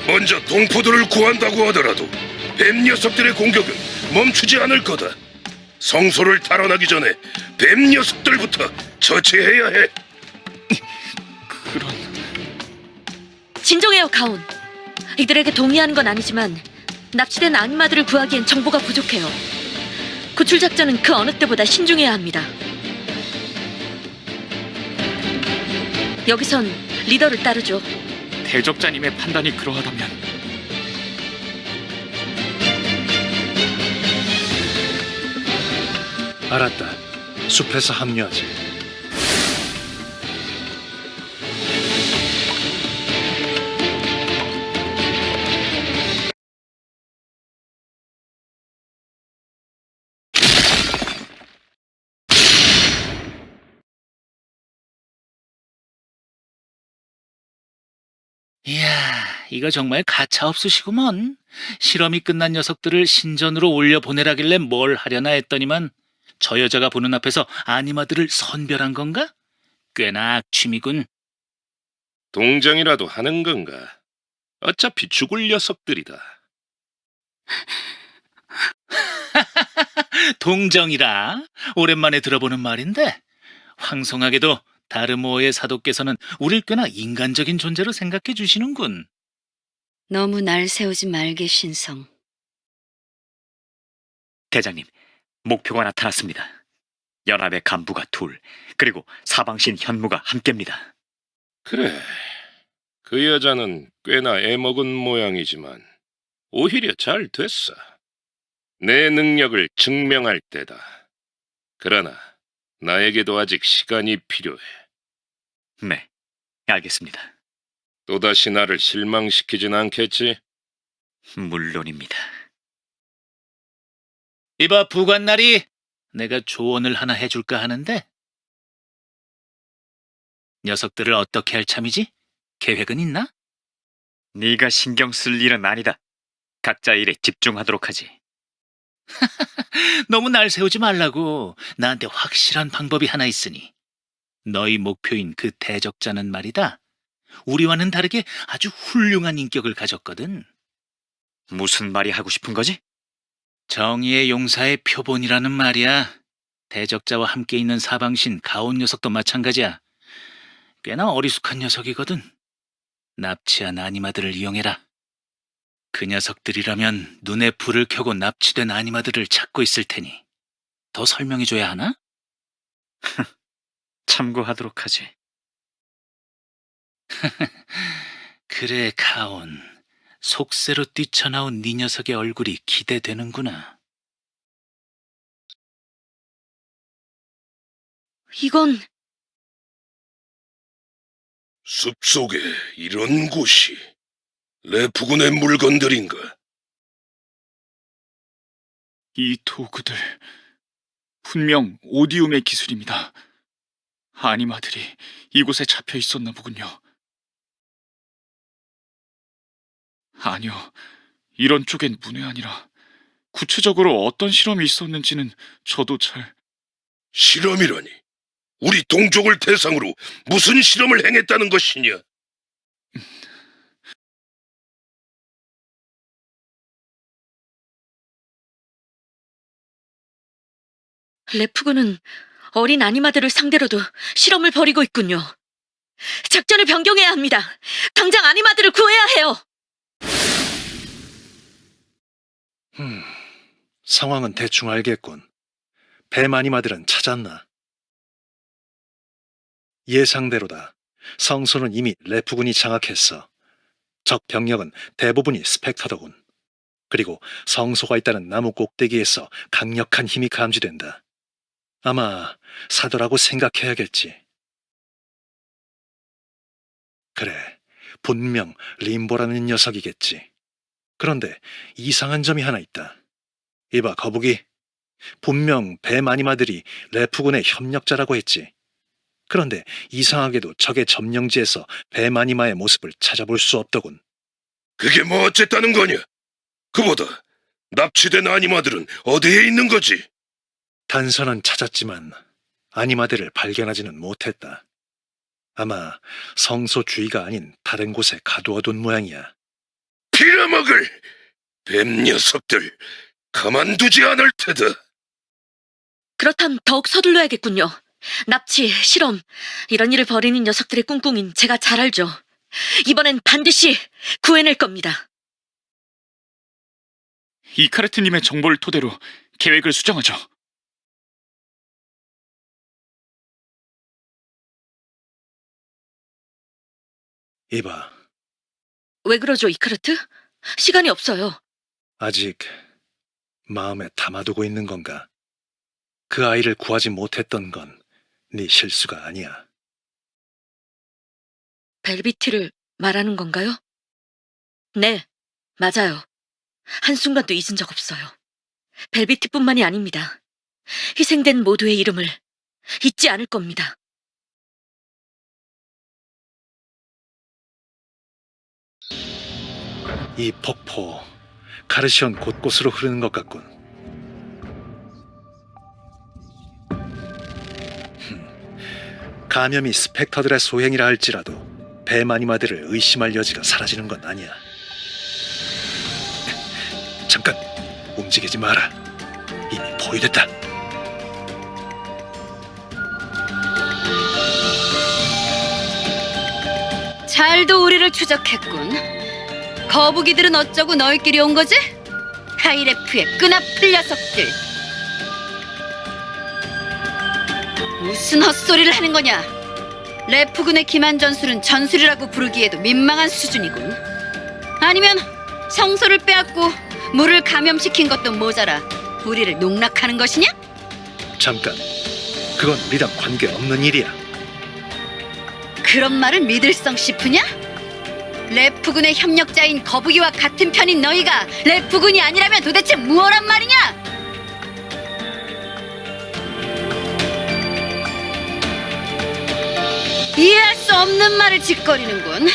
먼저 동포들을 구한다고 하더라도 뱀 녀석들의 공격은 멈추지 않을 거다. 성소를 탈환하기 전에 뱀 녀석들부터 처치해야 해.
그런...
진정해요, 가온. 이들에게 동의하는 건 아니지만 납치된 아니마들을 구하기엔 정보가 부족해요. 구출 작전은 그 어느 때보다 신중해야 합니다. 여기선 리더를 따르죠.
대적자님의 판단이 그러하다면
알았다. 숲에서 합류하지.
이야, 이거 정말 가차없으시구먼. 실험이 끝난 녀석들을 신전으로 올려보내라길래 뭘 하려나 했더니만 저 여자가 보는 앞에서 아니마들을 선별한 건가? 꽤나 악취미군.
동정이라도 하는 건가? 어차피 죽을 녀석들이다.
동정이라? 오랜만에 들어보는 말인데 황송하게도 다르모어의 사도께서는 우릴 꽤나 인간적인 존재로 생각해 주시는군.
너무 날 세우지 말게, 신성.
대장님, 목표가 나타났습니다. 연합의 간부가 둘, 그리고 사방신 현무가 함께입니다.
그래, 그 여자는 꽤나 애먹은 모양이지만 오히려 잘 됐어. 내 능력을 증명할 때다. 그러나 나에게도 아직 시간이 필요해.
네, 알겠습니다.
또다시 나를 실망시키진 않겠지?
물론입니다.
이봐, 부관나리. 내가 조언을 하나 해줄까 하는데 녀석들을 어떻게 할 참이지? 계획은 있나?
네가 신경 쓸 일은 아니다. 각자 일에 집중하도록 하지.
너무 날 세우지 말라고. 나한테 확실한 방법이 하나 있으니. 너희 목표인 그 대적자는 말이다. 우리와는 다르게 아주 훌륭한 인격을 가졌거든.
무슨 말이 하고 싶은 거지?
정의의 용사의 표본이라는 말이야. 대적자와 함께 있는 사방신 가온 녀석도 마찬가지야. 꽤나 어리숙한 녀석이거든. 납치한 아니마들을 이용해라. 그 녀석들이라면 눈에 불을 켜고 납치된 아니마들을 찾고 있을 테니. 더 설명해줘야 하나?
참고하도록 하지.
그래, 가온. 속세로 뛰쳐나온 네 녀석의 얼굴이 기대되는구나.
이건
숲속에 이런 곳이 레프군의 물건들인가?
이 도구들 분명 오디움의 기술입니다. 아니마들이 이곳에 잡혀 있었나 보군요. 아니요, 이런 쪽엔 문외한이라 구체적으로 어떤 실험이 있었는지는 저도 잘...
실험이라니? 우리 동족을 대상으로 무슨 실험을 행했다는 것이냐?
레프군은 어린 아니마들을 상대로도 실험을 벌이고 있군요. 작전을 변경해야 합니다. 당장 아니마들을 구해야 해요.
상황은 대충 알겠군. 뱀 아니마들은 찾았나? 예상대로다. 성소는 이미 레프군이 장악했어. 적 병력은 대부분이 스펙터더군. 그리고 성소가 있다는 나무 꼭대기에서 강력한 힘이 감지된다. 아마 사도라고 생각해야겠지. 그래, 분명 림보라는 녀석이겠지. 그런데 이상한 점이 하나 있다. 이봐, 거북이. 분명 뱀 아니마들이 레프군의 협력자라고 했지. 그런데 이상하게도 적의 점령지에서 뱀 아니마의 모습을 찾아볼 수 없더군.
그게 뭐 어쨌다는 거냐? 그보다 납치된 아니마들은 어디에 있는 거지?
단서는 찾았지만 아니마들을 발견하지는 못했다. 아마 성소 주위가 아닌 다른 곳에 가두어둔 모양이야.
빌어먹을 뱀 녀석들 가만두지 않을 테다.
그렇다면 더욱 서둘러야겠군요. 납치, 실험, 이런 일을 벌이는 녀석들의 꿍꿍인 제가 잘 알죠. 이번엔 반드시 구해낼 겁니다.
이카르트님의 정보를 토대로 계획을 수정하죠.
이봐,
왜 그러죠, 이카르트? 시간이 없어요.
아직 마음에 담아두고 있는 건가? 그 아이를 구하지 못했던 건 네 실수가 아니야.
벨비티를 말하는 건가요? 네, 맞아요. 한순간도 잊은 적 없어요. 벨비티뿐만이 아닙니다. 희생된 모두의 이름을 잊지 않을 겁니다.
이 폭포, 카르시온 곳곳으로 흐르는 것 같군. 감염이 스펙터들의 소행이라 할지라도 뱀 아니마들을 의심할 여지가 사라지는 건 아니야. 잠깐, 움직이지 마라. 이미 포위됐다.
잘도 우리를 추적했군. 거북이들은 어쩌고 너희끼리 온 거지? 하이레프의 끈아풀 녀석들. 무슨 헛소리를 하는 거냐? 레프군의 기만 전술은 전술이라고 부르기에도 민망한 수준이군. 아니면 성소를 빼앗고 물을 감염시킨 것도 모자라 우리를 농락하는 것이냐?
잠깐, 그건 우리랑 관계없는 일이야.
그런 말을 믿을성 싶으냐? 레프군의 협력자인 거북이와 같은 편인 너희가 레프군이 아니라면 도대체 무엇란 말이냐? 이해할 수 없는 말을 짓거리는군.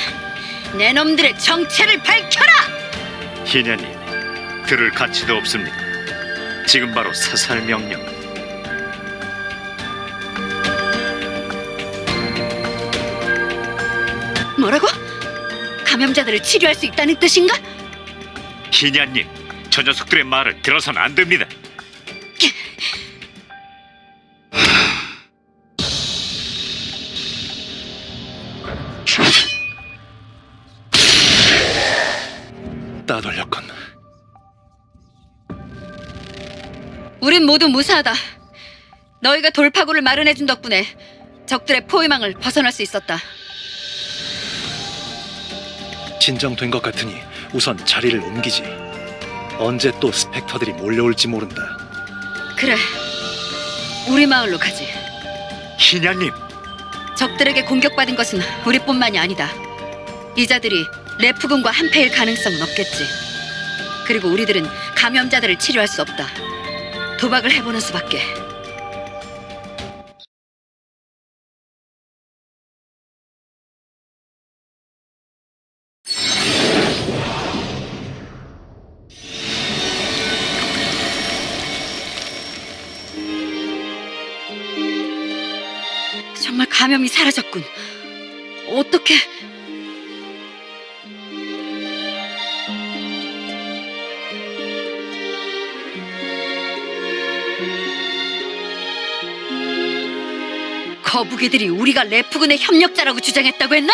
내 놈들의 정체를 밝혀라!
희냐님, 들을 가치도 없습니다. 지금 바로 사살 명령.
뭐라고? 감염자들을 치료할 수 있다는 뜻인가?
희냐님, 저 녀석들의 말을 들어선 안 됩니다.
따돌렸군.
우린 모두 무사하다. 너희가 돌파구를 마련해준 덕분에 적들의 포위망을 벗어날 수 있었다.
진정된 것 같으니 우선 자리를 옮기지. 언제 또 스펙터들이 몰려올지 모른다.
그래, 우리 마을로 가지.
희냐님,
적들에게 공격받은 것은 우리뿐만이 아니다. 이자들이 레프군과 한패일 가능성은 없겠지. 그리고 우리들은 감염자들을 치료할 수 없다. 도박을 해보는 수밖에. 정말 감염이 사라졌군. 어떻게... 거북이들이 우리가 레프군의 협력자라고 주장했다고 했나?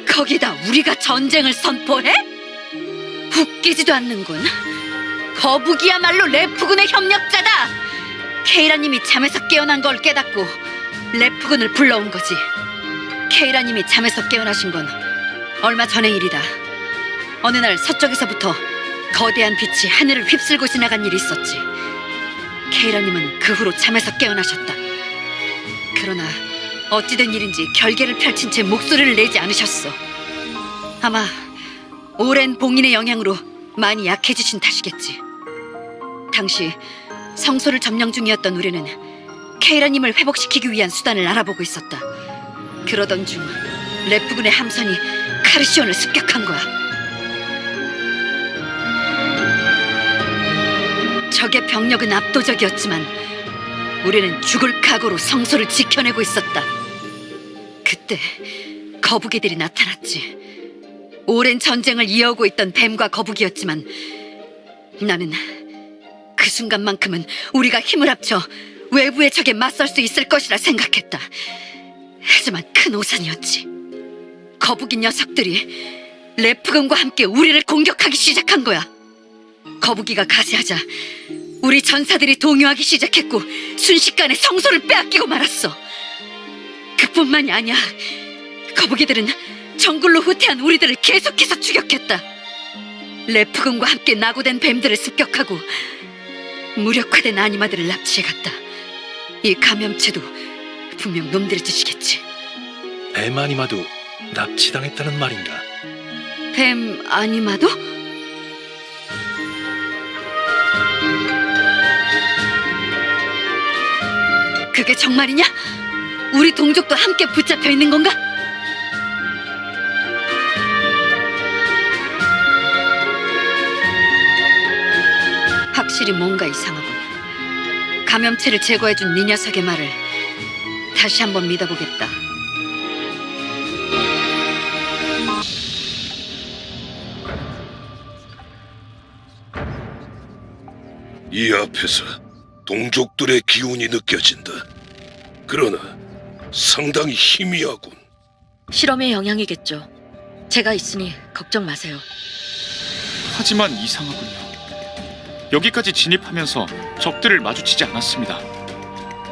거기다 우리가 전쟁을 선포해? 웃기지도 않는군. 거북이야말로 레프군의 협력자다. 케이라님이 잠에서 깨어난 걸 깨닫고 레프군을 불러온 거지. 케이라님이 잠에서 깨어나신 건 얼마 전의 일이다. 어느 날 서쪽에서부터 거대한 빛이 하늘을 휩쓸고 지나간 일이 있었지. 케이라님은 그 후로 잠에서 깨어나셨다. 그러나 어찌된 일인지 결계를 펼친 채 목소리를 내지 않으셨어. 아마 오랜 봉인의 영향으로 많이 약해지신 탓이겠지. 당시 성소를 점령 중이었던 우리는 케이라님을 회복시키기 위한 수단을 알아보고 있었다. 그러던 중 레프군의 함선이 카르시온을 습격한 거야. 적의 병력은 압도적이었지만 우리는 죽을 각오로 성소를 지켜내고 있었다. 그때 거북이들이 나타났지. 오랜 전쟁을 이어오고 있던 뱀과 거북이였지만 나는 그 순간만큼은 우리가 힘을 합쳐 외부의 적에 맞설 수 있을 것이라 생각했다. 하지만 큰 오산이었지. 거북이 녀석들이 레프군과 함께 우리를 공격하기 시작한 거야. 거북이가 가세하자 우리 전사들이 동요하기 시작했고 순식간에 성소를 빼앗기고 말았어. 그뿐만이 아니야. 거북이들은 정글로 후퇴한 우리들을 계속해서 추격했다. 레프군과 함께 낙오된 뱀들을 습격하고 무력화된 아니마들을 납치해갔다. 이 감염체도 분명 놈들의 짓이겠지.
뱀 아니마도 납치당했다는 말인가?
뱀 아니마도? 그게 정말이냐? 우리 동족도 함께 붙잡혀 있는 건가? 확실히 뭔가 이상하군. 감염체를 제거해준 네 녀석의 말을 다시 한번 믿어보겠다.
이 앞에서 동족들의 기운이 느껴진다. 그러나 상당히 희미하군.
실험의 영향이겠죠. 제가 있으니 걱정 마세요.
하지만 이상하군요. 여기까지 진입하면서 적들을 마주치지 않았습니다.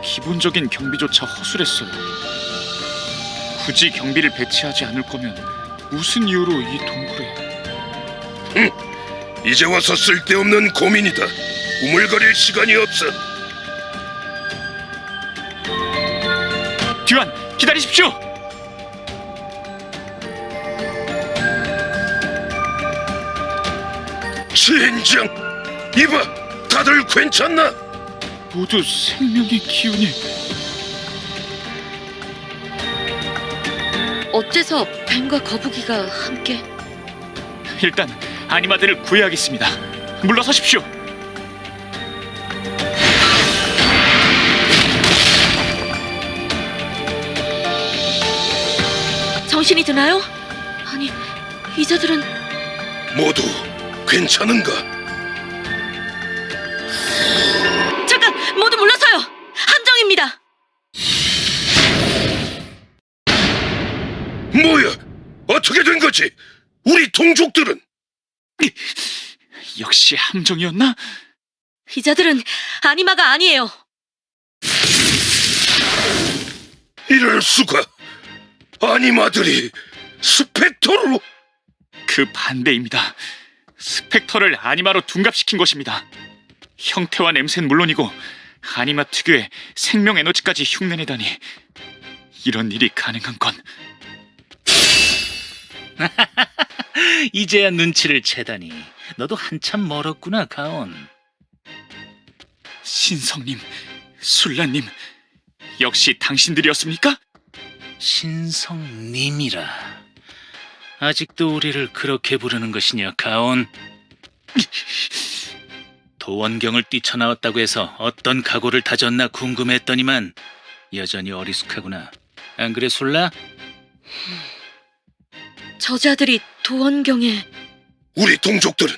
기본적인 경비조차 허술했어요. 굳이 경비를 배치하지 않을 거면 무슨 이유로 이 동굴에...
이제 와서 쓸데없는 고민이다. 우물거릴 시간이 없어.
듀안, 기다리십시오!
젠장! 이봐! 다들 괜찮나?
모두 생명의 기운이...
어째서 뱀과 거북이가 함께...
일단 아니마들을 구해야겠습니다. 물러서십시오.
정신이 드나요? 아니, 이자들은...
모두 괜찮은가?
잠깐! 모두 물러서요! 함정입니다!
뭐야? 어떻게 된 거지? 우리 동족들은?
역시 함정이었나?
이자들은 아니마가 아니에요.
이럴 수가! 아니마들이 스펙터로...
그 반대입니다. 스펙터를 아니마로 둔갑시킨 것입니다. 형태와 냄새는 물론이고 아니마 특유의 생명 에너지까지 흉내내다니, 이런 일이 가능한 건...
이제야 눈치를 채다니. 너도 한참 멀었구나, 가온.
신성님, 술라님, 역시 당신들이었습니까?
신성님이라. 아직도 우리를 그렇게 부르는 것이냐, 가온? 도원경을 뛰쳐나왔다고 해서 어떤 각오를 다졌나 궁금했더니만 여전히 어리숙하구나. 안 그래, 술라?
저자들이 도원경에...
우리 동족들은?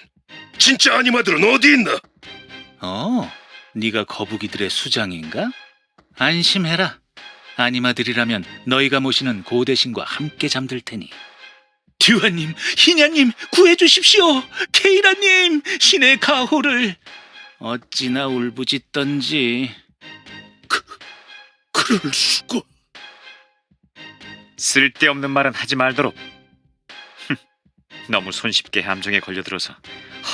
진짜 아니마들은 어디 있나?
네가 거북이들의 수장인가? 안심해라. 아니마들이라면 너희가 모시는 고대신과 함께 잠들 테니. 듀아님, 희냐님, 구해주십시오. 케이라님, 신의 가호를. 어찌나 울부짖던지.
그럴 수가...
쓸데없는 말은 하지 말도록. 너무 손쉽게 함정에 걸려들어서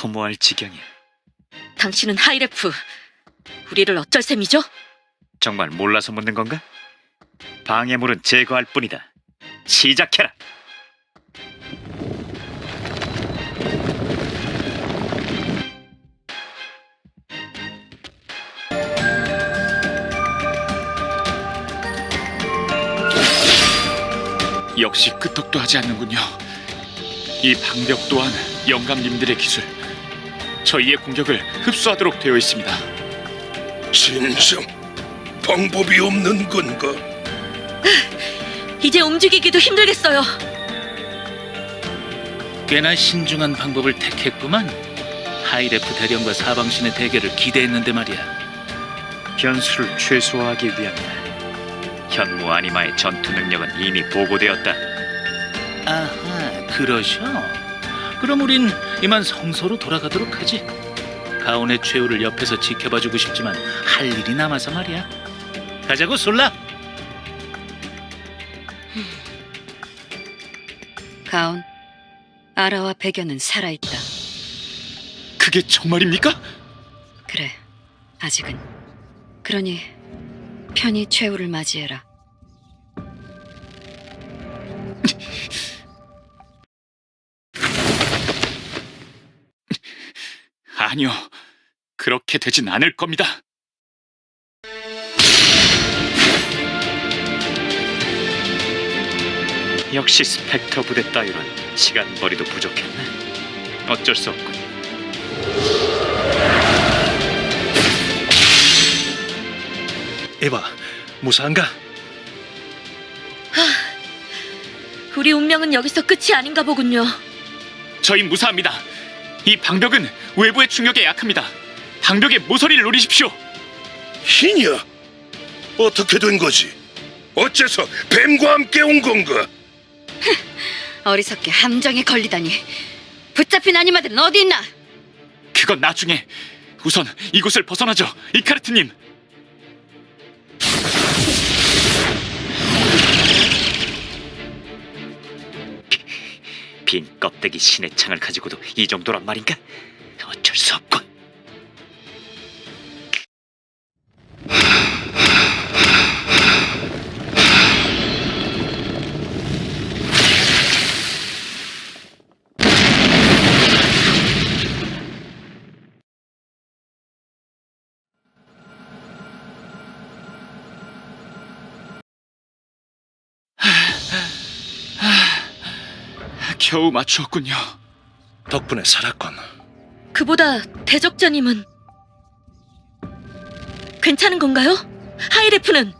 허무할 지경이야.
당신은 하이레프, 우리를 어쩔 셈이죠?
정말 몰라서 묻는 건가? 방해물은 제거할 뿐이다. 시작해라.
역시 끄떡도 하지 않는군요. 이 방벽 또한 영감님들의 기술. 저희의 공격을 흡수하도록 되어 있습니다.
진정 방법이 없는 건가?
이제 움직이기도 힘들겠어요.
꽤나 신중한 방법을 택했구만. 하이레프 대령과 사방신의 대결을 기대했는데 말이야.
변수를 최소화하기 위함이다. 현무 아니마의 전투 능력은 이미 보고되었다.
아하, 그러셔. 그럼 우린 이만 성소로 돌아가도록 하지. 가온의 최후를 옆에서 지켜봐주고 싶지만 할 일이 남아서 말이야. 가자고, 솔라.
가온, 아라와 백연은 살아있다.
그게 정말입니까?
그래, 아직은. 그러니 편히 최후를 맞이해라.
아니요, 그렇게 되진 않을 겁니다.
역시 스펙터 부대 따위로는 시간벌이도 부족했네. 어쩔 수 없군.
에바, 무사한가?
우리 운명은 여기서 끝이 아닌가 보군요.
저희 무사합니다. 이 방벽은 외부의 충격에 약합니다. 방벽의 모서리를 노리십시오.
희냐? 어떻게 된 거지? 어째서 뱀과 함께 온 건가?
어리석게 함정에 걸리다니. 붙잡힌 아니마들은 어디 있나?
그건 나중에. 우선 이곳을 벗어나죠, 이카르트님.
빈 껍데기 신의 창을 가지고도 이 정도란 말인가? 어쩔 수 없군.
겨우 맞추었군요.
덕분에 살았건.
그보다 대적자님은 괜찮은 건가요? 하이레프는?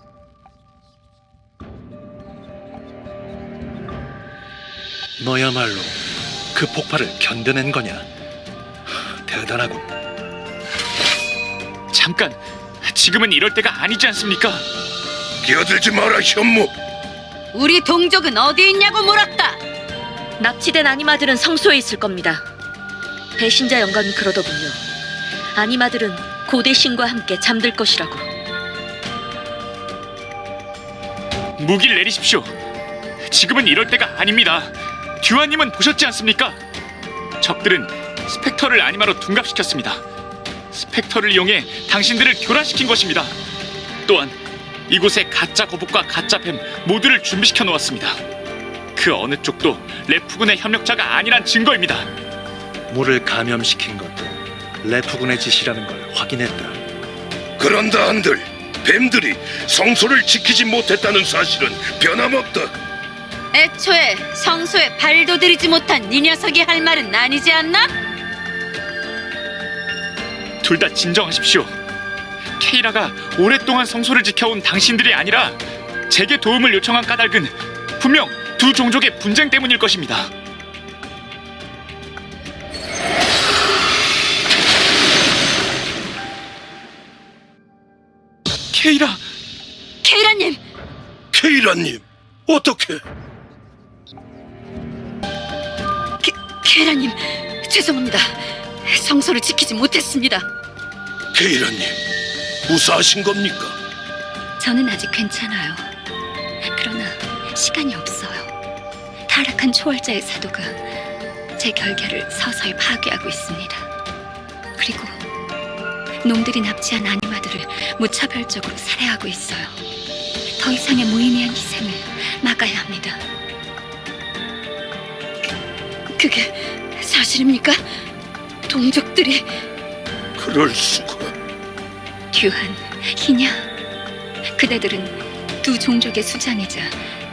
너야말로 그 폭발을 견뎌낸 거냐? 대단하군.
잠깐, 지금은 이럴 때가 아니지 않습니까?
끼어들지 마라, 현무.
우리 동족은 어디 있냐고 물었다.
납치된 아니마들은 성소에 있을 겁니다. 배신자 영감이 그러더군요. 아니마들은 고대 신과 함께 잠들 것이라고.
무기를 내리십시오. 지금은 이럴 때가 아닙니다. 듀아님은 보셨지 않습니까? 적들은 스펙터를 아니마로 둔갑시켰습니다. 스펙터를 이용해 당신들을 교란시킨 것입니다. 또한 이곳에 가짜 거북과 가짜 뱀 모두를 준비시켜 놓았습니다. 그 어느 쪽도 레프군의 협력자가 아니란 증거입니다.
물을 감염시킨 것도 레프군의 짓이라는 걸 확인했다.
그런다 한들 뱀들이 성소를 지키지 못했다는 사실은 변함없다.
애초에 성소에 발도 들이지 못한 이 녀석이 할 말은 아니지 않나?
둘 다 진정하십시오. 케이라가 오랫동안 성소를 지켜온 당신들이 아니라 제게 도움을 요청한 까닭은 분명 두 종족의 분쟁 때문일 것입니다. 케이라!
케이라님!
케이라님, 어떻게?
케이라님, 죄송합니다. 성소를 지키지 못했습니다.
케이라님, 무사하신 겁니까?
저는 아직 괜찮아요. 그러나 시간이 없어요. 타락한 초월자의 사도가 제 결계를 서서히 파괴하고 있습니다. 그리고 놈들이 납치한 아니마들을 무차별적으로 살해하고 있어요. 더 이상의 무의미한 희생을 막아야 합니다. 그게 사실입니까? 동족들이
그럴 수가.
듀한, 희냐, 그대들은 두 종족의 수장이자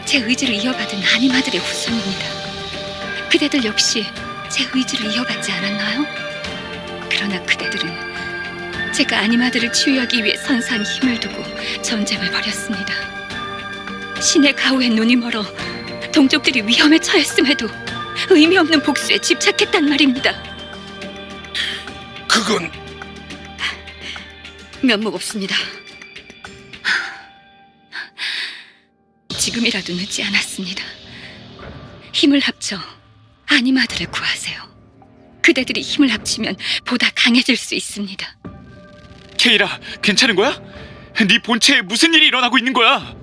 제 의지를 이어받은 아니마들의 후손입니다. 그대들 역시 제 의지를 이어받지 않았나요? 그러나 그대들은 제가 아니마들을 치유하기 위해 선사한 힘을 두고 전쟁을 벌였습니다. 신의 가호에 눈이 멀어 동족들이 위험에 처했음에도 의미 없는 복수에 집착했단 말입니다.
그건
면목 없습니다.
지금이라도 늦지 않았습니다. 힘을 합쳐 아니마들을 구하세요. 그대들이 힘을 합치면 보다 강해질 수 있습니다.
케이라, 괜찮은 거야? 네 본체에 무슨 일이 일어나고 있는 거야?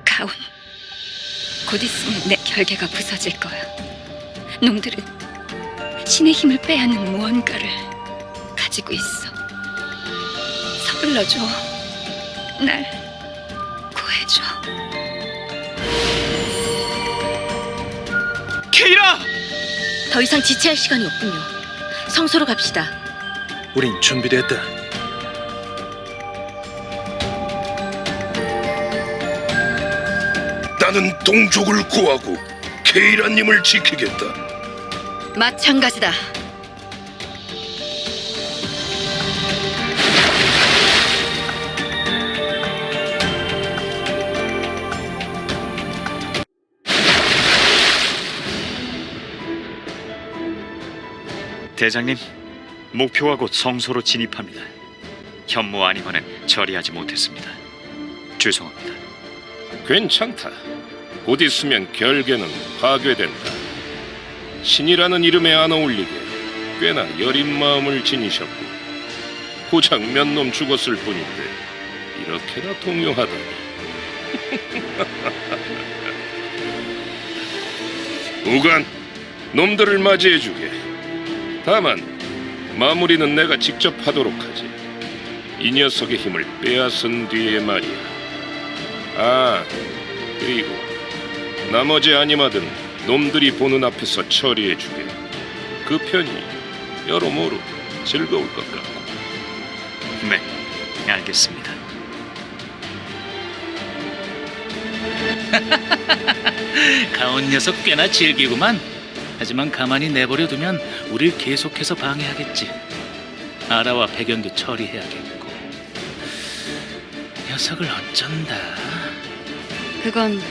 가온, 곧 있으면 내 결계가 부서질 거야. 놈들은 신의 힘을 빼앗는 무언가를 가지고 있어. 서둘러줘. 날 구해줘.
케이라!
더 이상 지체할 시간이 없군요. 성소로 갑시다.
우린 준비됐다.
나는 동족을 구하고 케이라님을 지키겠다.
마찬가지다.
대장님, 목표와 곧 성소로 진입합니다. 현무 아니마는 처리하지 못했습니다. 죄송합니다.
괜찮다. 곧 있으면 결계는 파괴된다. 신이라는 이름에 안 어울리게 꽤나 여린 마음을 지니셨고 고작 몇 놈 죽었을 뿐인데 이렇게나 동요하다니. 우간, 놈들을 맞이해주게. 다만 마무리는 내가 직접 하도록 하지. 이 녀석의 힘을 빼앗은 뒤에 말이야. 아, 그리고 나머지 아니마들은 놈들이 보는 앞에서 처리해주게. 그 편이 여러모로 즐거울 것 같고.
네, 알겠습니다.
가온 녀석 꽤나 즐기구만. 하지만 가만히 내버려두면 우릴 계속해서 방해하겠지. 아라와 백연도 처리해야겠고. 녀석을 어쩐다.
그건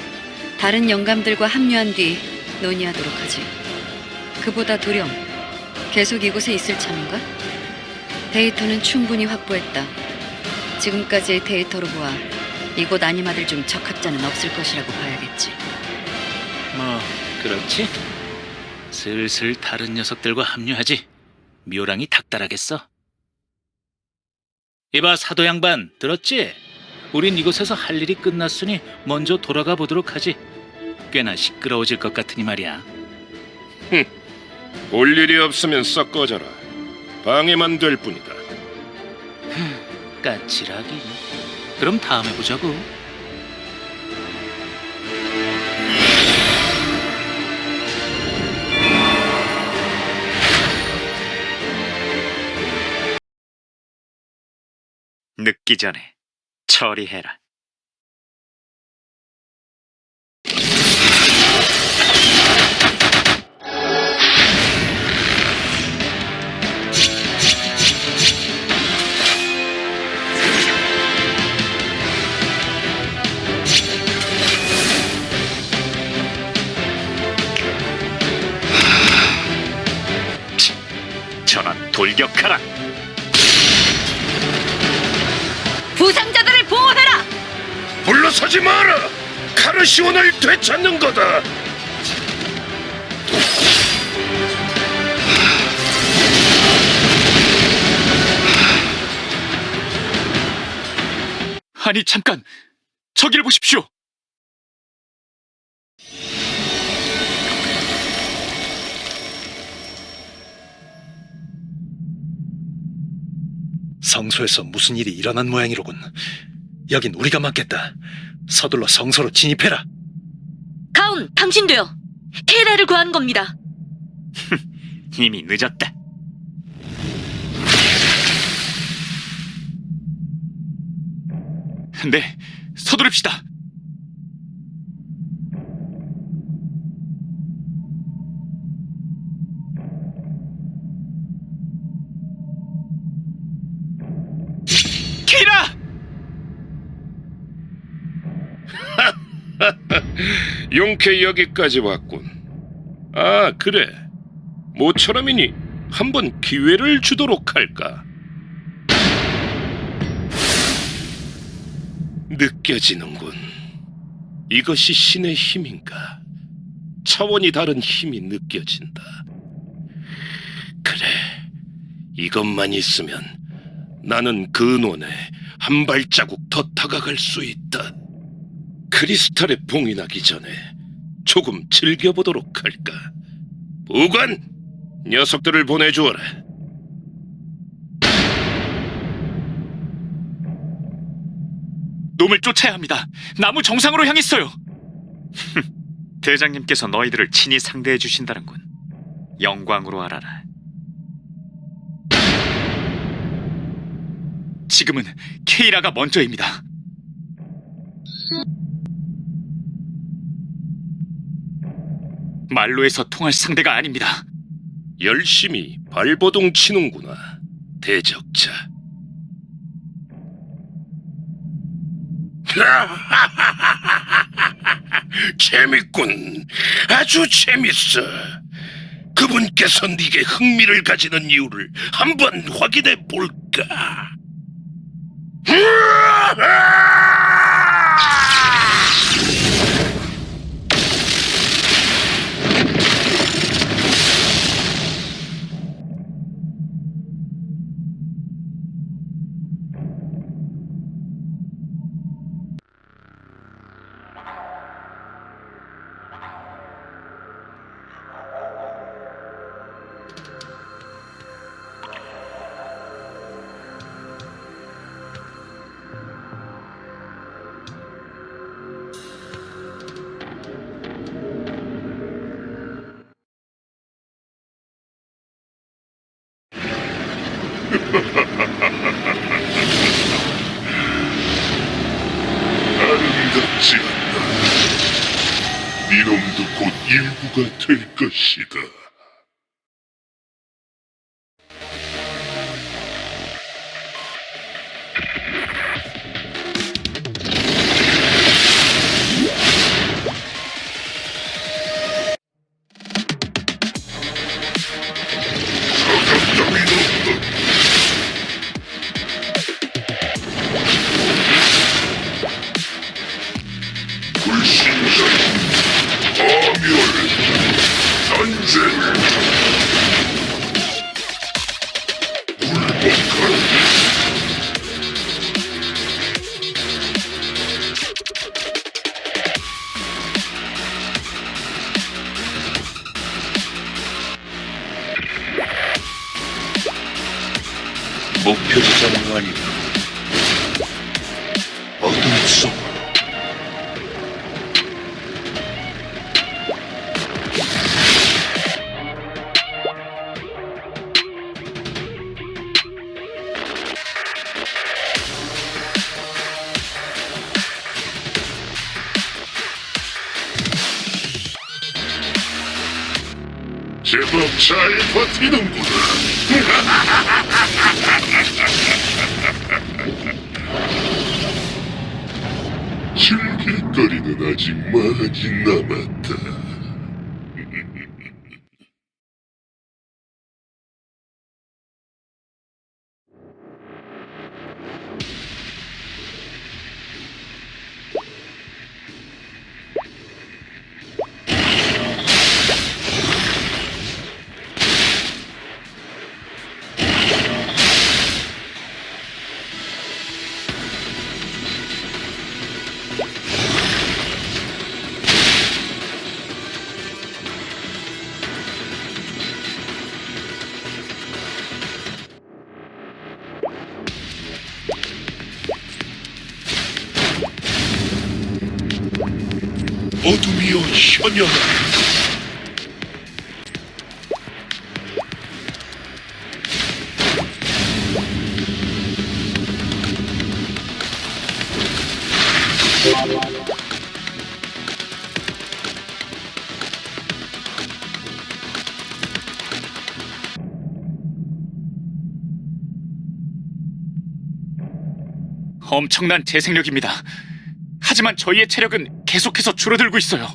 다른 영감들과 합류한 뒤 논의하도록 하지. 그보다 도령, 계속 이곳에 있을 참인가? 데이터는 충분히 확보했다. 지금까지의 데이터로 보아 이곳 아니마들 중 적합자는 없을 것이라고 봐야겠지.
뭐 그렇지. 슬슬 다른 녀석들과 합류하지. 묘랑이 닥달하겠어. 이봐 사도 양반, 들었지? 우린 이곳에서 할 일이 끝났으니 먼저 돌아가 보도록 하지. 꽤나 시끄러워질 것 같으니 말이야.
볼 일이 없으면 썩 꺼져라. 방해만 될 뿐이다.
까칠하긴. 그럼 다음에 보자고.
늦기 전에 처리해라. 전원 돌격하라.
부상자들을 보호해라!
물러서지 마라! 카르시온을 되찾는 거다!
아니 잠깐, 저길 보십시오.
성소에서 무슨 일이 일어난 모양이로군. 여긴 우리가 맡겠다. 서둘러 성소로 진입해라.
가온, 당신도요. 케이라를 구한 겁니다.
이미 늦었다.
네, 서두릅시다. 케이라!
용케 여기까지 왔군. 아, 그래. 모처럼이니 한번 기회를 주도록 할까? 느껴지는군. 이것이 신의 힘인가? 차원이 다른 힘이 느껴진다. 그래, 이것만 있으면 나는 그 논에 한 발자국 더 다가갈 수 있다. 크리스탈에 봉이 나기 전에 조금 즐겨보도록 할까? 보관! 녀석들을 보내주어라.
놈을 쫓아야 합니다. 나무 정상으로 향했어요.
대장님께서 너희들을 친히 상대해 주신다는군. 영광으로 알아라.
지금은 케이라가 먼저입니다. 말로 해서 통할 상대가 아닙니다.
열심히 발버둥 치는구나, 대적자. 재밌군. 아주 재밌어. 그분께서 네게 흥미를 가지는 이유를 한번 확인해 볼까?
아름답지 않나. 네놈도 곧 일부가 될 것이다. 목표 지점은 아니고 어둠 속 제법 잘 버티는구나. 즐길거리는 아직 많이 남았다. 어둠이여 현현아.
엄청난 재생력입니다. 하지만 저희의 체력은 계속해서 줄어들고 있어요.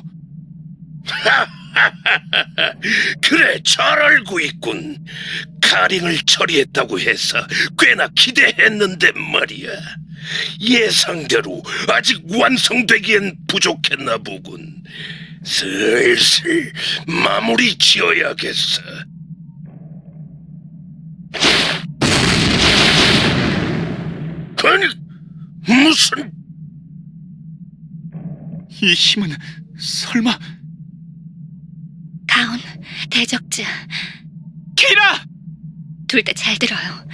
그래, 잘 알고 있군. 카링을 처리했다고 해서 꽤나 기대했는데 말이야. 예상대로 아직 완성되기엔 부족했나 보군. 슬슬 마무리 지어야겠어. 아니, 무슨...
이 힘은 설마...
가온, 대적자,
케이라!
둘 다 잘 들어요.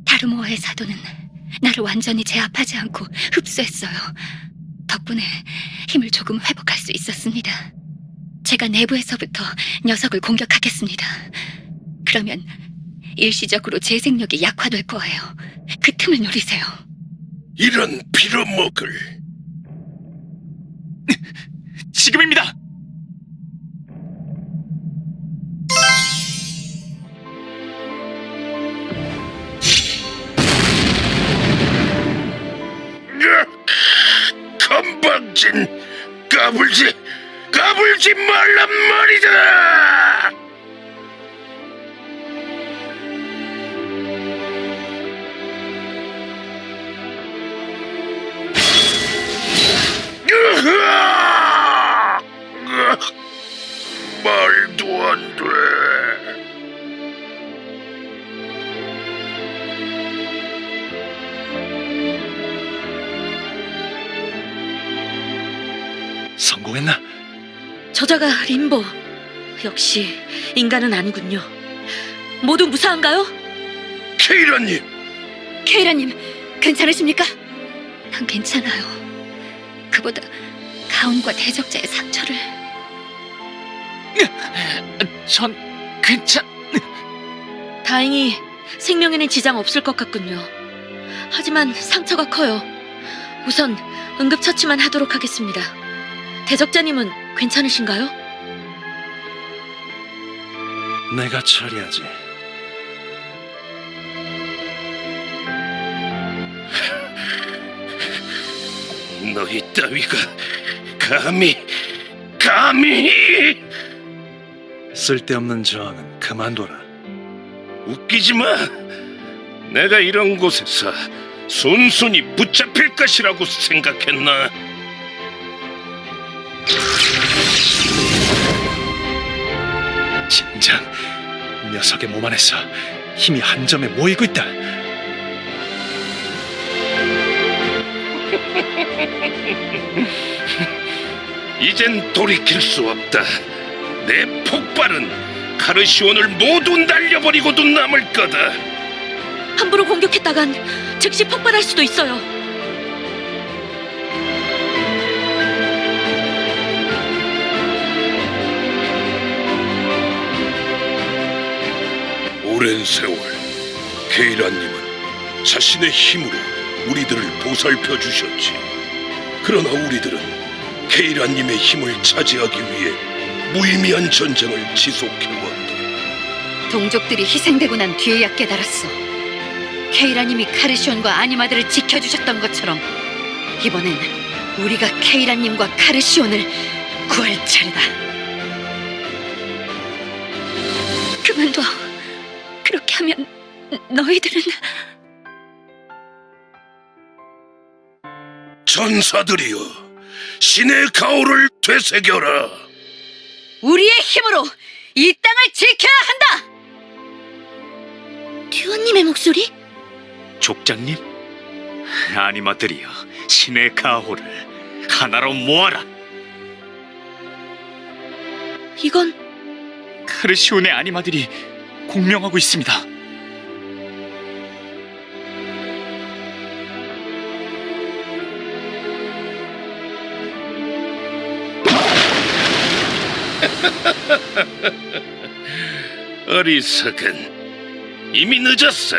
다루모어의 사도는 나를 완전히 제압하지 않고 흡수했어요. 덕분에 힘을 조금 회복할 수 있었습니다. 제가 내부에서부터 녀석을 공격하겠습니다. 그러면 일시적으로 제 생력이 약화될 거예요. 그 틈을 노리세요.
이런 빌어먹을...
지금입니다!
건방진 까불지 말란 말이다. 말도 안 돼.
성공했나?
저자가 림보. 역시 인간은 아니군요. 모두 무사한가요?
케이라님,
케이라님, 괜찮으십니까? 난 괜찮아요. 그보다 가온과 대적자의 상처를...
전 괜찮...
다행히 생명에는 지장 없을 것 같군요. 하지만 상처가 커요. 우선 응급처치만 하도록 하겠습니다. 대적자님은 괜찮으신가요?
내가 처리하지.
너희 따위가 감히
쓸데없는 저항은 그만둬라.
웃기지 마. 내가 이런 곳에서 순순히 붙잡힐 것이라고 생각했나?
진작 녀석의 몸 안에서 힘이 한 점에 모이고 있다.
이젠 돌이킬 수 없다. 내 폭발은 카르시온을 모두 날려버리고도 남을 거다.
함부로 공격했다간 즉시 폭발할 수도 있어요.
오랜 세월 케이라님은 자신의 힘으로 우리들을 보살펴 주셨지. 그러나 우리들은 케이라님의 힘을 차지하기 위해 무의미한 전쟁을 지속해왔다.
동족들이 희생되고 난 뒤에야 깨달았어. 케이라님이 카르시온과 아니마들을 지켜주셨던 것처럼 이번엔 우리가 케이라님과 카르시온을 구할 차례다.
그만둬. 그렇게 하면 너희들은...
전사들이여, 신의 가호를 되새겨라.
우리의 힘으로 이 땅을 지켜야 한다!
듀언님의 목소리?
족장님? 아니마들이여, 신의 가호를 하나로 모아라.
이건
카르시온의 아니마들이 공명하고 있습니다.
어리석은 이미 늦었어.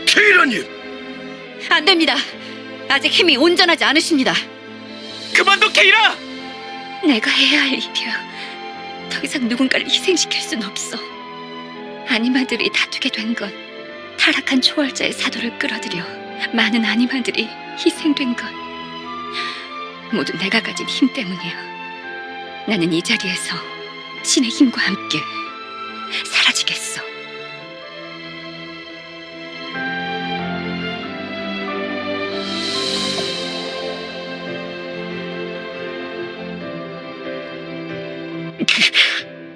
케이라님,
안 됩니다. 아직 힘이 온전하지 않으십니다.
그만둬, 케이라!
내가 해야 할 일이야. 더 이상 누군가를 희생시킬 순 없어. 아니마들이 다투게 된 건 타락한 초월자의 사도를 끌어들여 많은 아니마들이 희생된 건 모두 내가 가진 힘 때문이야. 나는 이 자리에서 신의 힘과 함께 사라지겠어.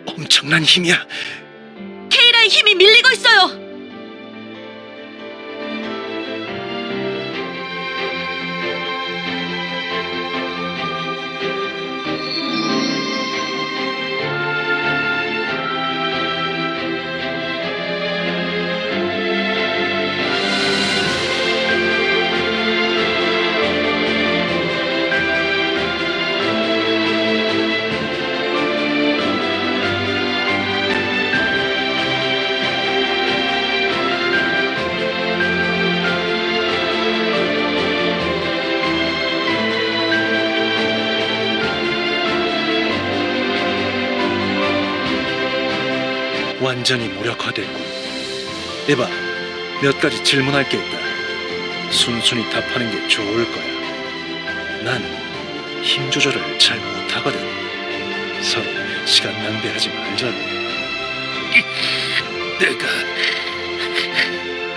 엄청난 힘이야.
케이라의 힘이 밀리고 있어요.
완전히 무력화됐군. 에바, 몇 가지 질문할 게 있다. 순순히 답하는 게 좋을 거야. 난 힘 조절을 잘 못하거든. 서로 시간 낭비하지 말자고.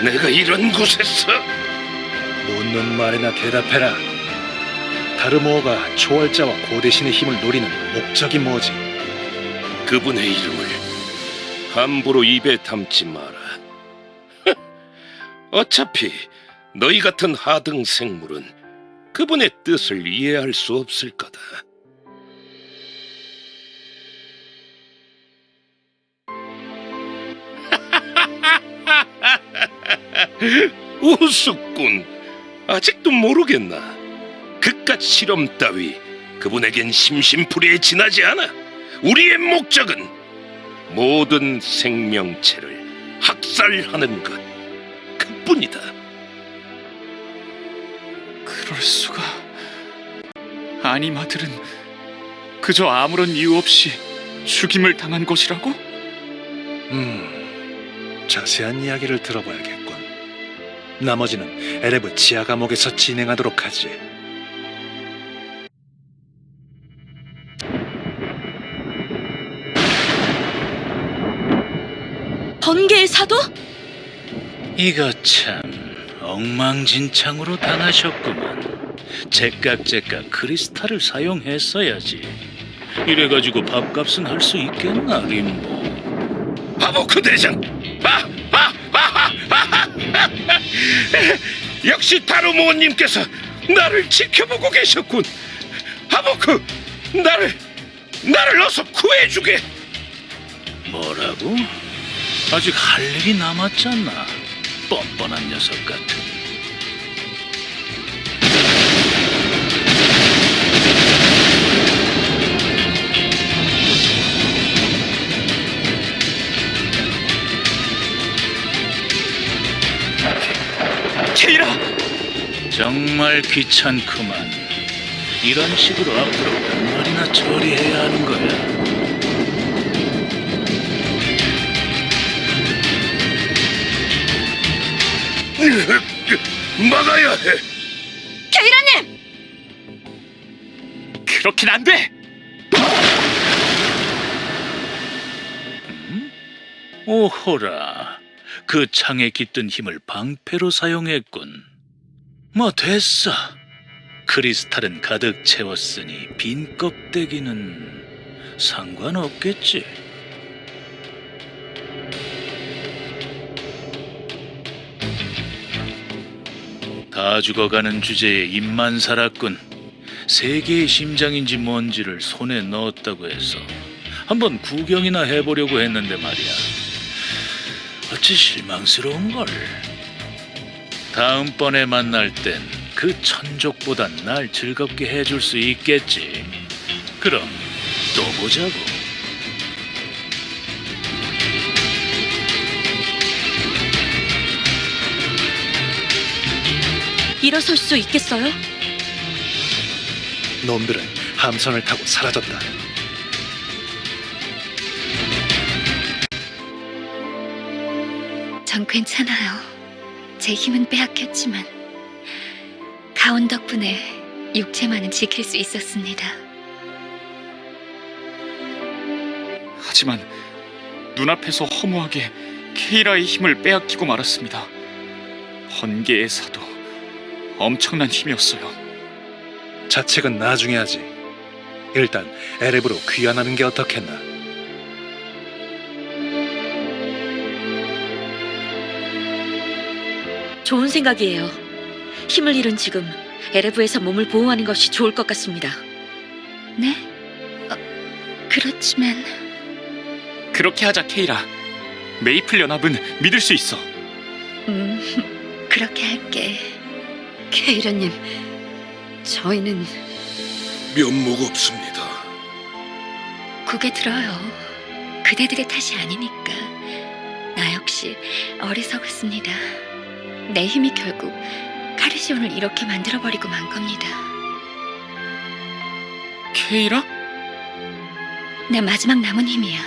내가 이런 곳에서
묻는 말에나 대답해라. 다르모어가 초월자와 고대신의 힘을 노리는 목적이 뭐지?
그분의 이름을 함부로 입에 담지 마라. 어차피 너희 같은 하등 생물은 그분의 뜻을 이해할 수 없을 거다. 우습군. 아직도 모르겠나? 그깟 실험 따위 그분에겐 심심풀이에 지나지 않아. 우리의 목적은 모든 생명체를 학살하는 것 그뿐이다.
그럴 수가. 아니마들은 그저 아무런 이유 없이 죽임을 당한 것이라고?
자세한 이야기를 들어봐야겠군. 나머지는 에레브 지하 감옥에서 진행하도록 하지.
번개의 사도?
이거 참 엉망진창으로 당하셨구만. 제깍제깍 크리스탈을 사용했어야지. 이래가지고 밥값은 할 수 있겠나, 림보?
하보크 대장! 역시 다루모어님께서 나를 지켜보고 계셨군. 하보크, 나를 어서 구해주게.
뭐라고? 아직 할 일이 남았잖아. 뻔뻔한 녀석 같은.
케이라!
정말 귀찮구만. 이런 식으로 앞으로 몇 마리나 처리해야 하는 거야.
막아야 해.
케이라님!
그렇긴 안 돼!
오호라, 그 창에 깃든 힘을 방패로 사용했군. 뭐 됐어. 크리스탈은 가득 채웠으니 빈 껍데기는 상관없겠지. 다 죽어가는 주제에 입만 살았군. 세계의 심장인지 뭔지를 손에 넣었다고 해서 한번 구경이나 해보려고 했는데 말이야. 어찌 실망스러운걸. 다음번에 만날 땐 그 천족보단 날 즐겁게 해줄 수 있겠지. 그럼 또 보자고.
일어설 수 있겠어요?
놈들은 함선을 타고 사라졌다.
전 괜찮아요. 제 힘은 빼앗겼지만 가온 덕분에 육체만은 지킬 수 있었습니다.
하지만 눈앞에서 허무하게 케이라의 힘을 빼앗기고 말았습니다. 번개의 사도, 엄청난 힘이었어요.
자책은 나중에 하지. 일단 에reb으로 귀환하는 게 어떻겠나.
좋은 생각이에요. 힘을 잃은 지금 에레브에서 몸을 보호하는 것이 좋을 것 같습니다.
네? 그렇지만
그렇게 하자, 케이라. 메이플 연합은 믿을 수 있어.
그렇게 할게.
케이라님, 저희는
면목 없습니다.
고개 들어요. 그대들의 탓이 아니니까. 나 역시 어리석었습니다. 내 힘이 결국 카르시온을 이렇게 만들어버리고 만 겁니다.
케이라?
내 마지막 남은 힘이야.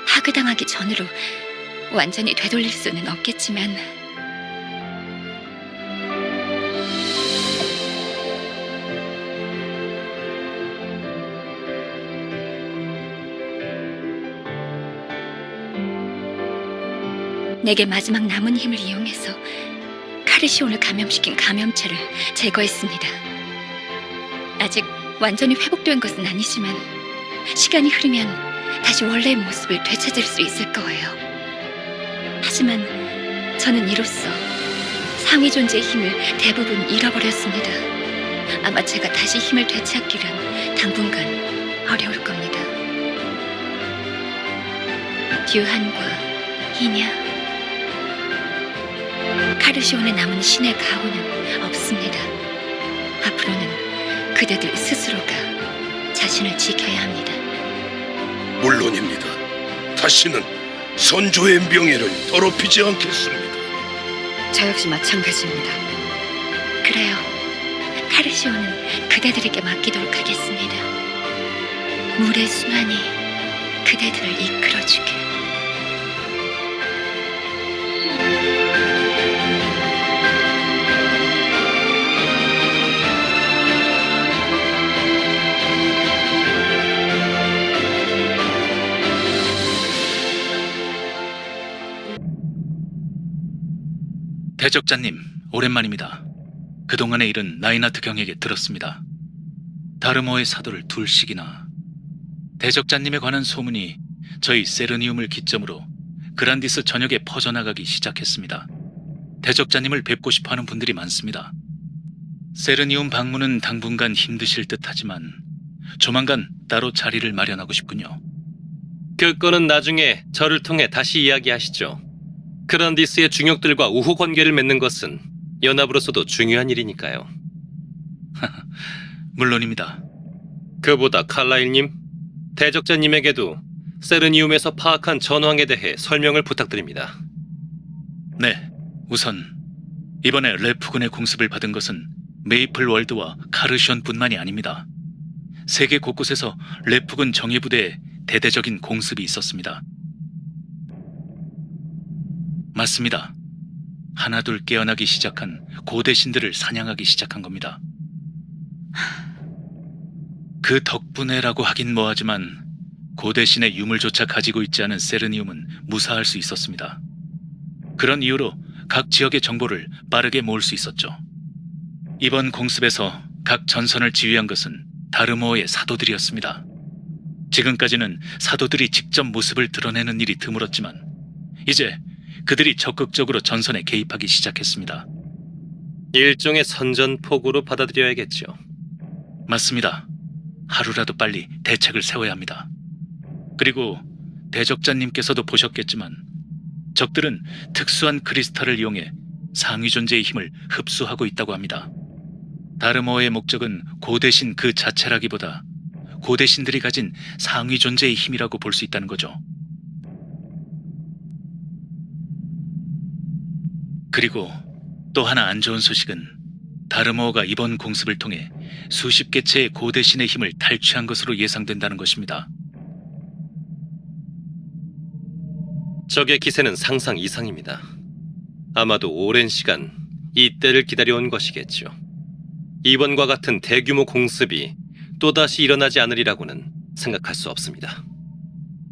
하교당하기 전으로 완전히 되돌릴 수는 없겠지만 내게 마지막 남은 힘을 이용해서 카르시온을 감염시킨 감염체를 제거했습니다. 아직 완전히 회복된 것은 아니지만 시간이 흐르면 다시 원래의 모습을 되찾을 수 있을 거예요. 하지만 저는 이로써 상위 존재의 힘을 대부분 잃어버렸습니다. 아마 제가 다시 힘을 되찾기란 당분간 어려울 겁니다. 듀한과 희냐, 카르시온에 남은 신의 가호는 없습니다. 앞으로는 그대들 스스로가 자신을 지켜야 합니다.
물론입니다. 다시는 선조의 명예를 더럽히지 않겠습니다.
저 역시 마찬가지입니다.
그래요. 카르시온은 그대들에게 맡기도록 하겠습니다. 물의 순환이 그대들을 이끌어주게.
대적자님, 오랜만입니다. 그동안의 일은 나이나트 경에게 들었습니다. 다르모의 사도를 둘씩이나. 대적자님에 관한 소문이 저희 세르니움을 기점으로 그란디스 전역에 퍼져나가기 시작했습니다. 대적자님을 뵙고 싶어하는 분들이 많습니다. 세르니움 방문은 당분간 힘드실 듯하지만 조만간 따로 자리를 마련하고 싶군요.
그 건은 나중에 저를 통해 다시 이야기하시죠. 그란디스의 중역들과 우호 관계를 맺는 것은 연합으로서도 중요한 일이니까요.
물론입니다.
그보다 칼라일님, 대적자님에게도 세르니움에서 파악한 전황에 대해 설명을 부탁드립니다.
네, 우선 이번에 레프군의 공습을 받은 것은 메이플 월드와 카르시온뿐만이 아닙니다. 세계 곳곳에서 레프군 정예부대에 대대적인 공습이 있었습니다. 맞습니다. 하나둘 깨어나기 시작한 고대 신들을 사냥하기 시작한 겁니다. 그 덕분에라고 하긴 뭐하지만 고대 신의 유물조차 가지고 있지 않은 세르니움은 무사할 수 있었습니다. 그런 이유로 각 지역의 정보를 빠르게 모을 수 있었죠. 이번 공습에서 각 전선을 지휘한 것은 다르모어의 사도들이었습니다. 지금까지는 사도들이 직접 모습을 드러내는 일이 드물었지만 이제 그들이 적극적으로 전선에 개입하기 시작했습니다.
일종의 선전포고로 받아들여야겠죠.
맞습니다. 하루라도 빨리 대책을 세워야 합니다. 그리고 대적자님께서도 보셨겠지만 적들은 특수한 크리스탈을 이용해 상위 존재의 힘을 흡수하고 있다고 합니다. 다르모어의 목적은 고대신 그 자체라기보다 고대신들이 가진 상위 존재의 힘이라고 볼 수 있다는 거죠. 그리고 또 하나 안 좋은 소식은 다르모어가 이번 공습을 통해 수십 개체의 고대신의 힘을 탈취한 것으로 예상된다는 것입니다.
적의 기세는 상상 이상입니다. 아마도 오랜 시간 이 때를 기다려온 것이겠죠. 이번과 같은 대규모 공습이 또다시 일어나지 않으리라고는 생각할 수 없습니다.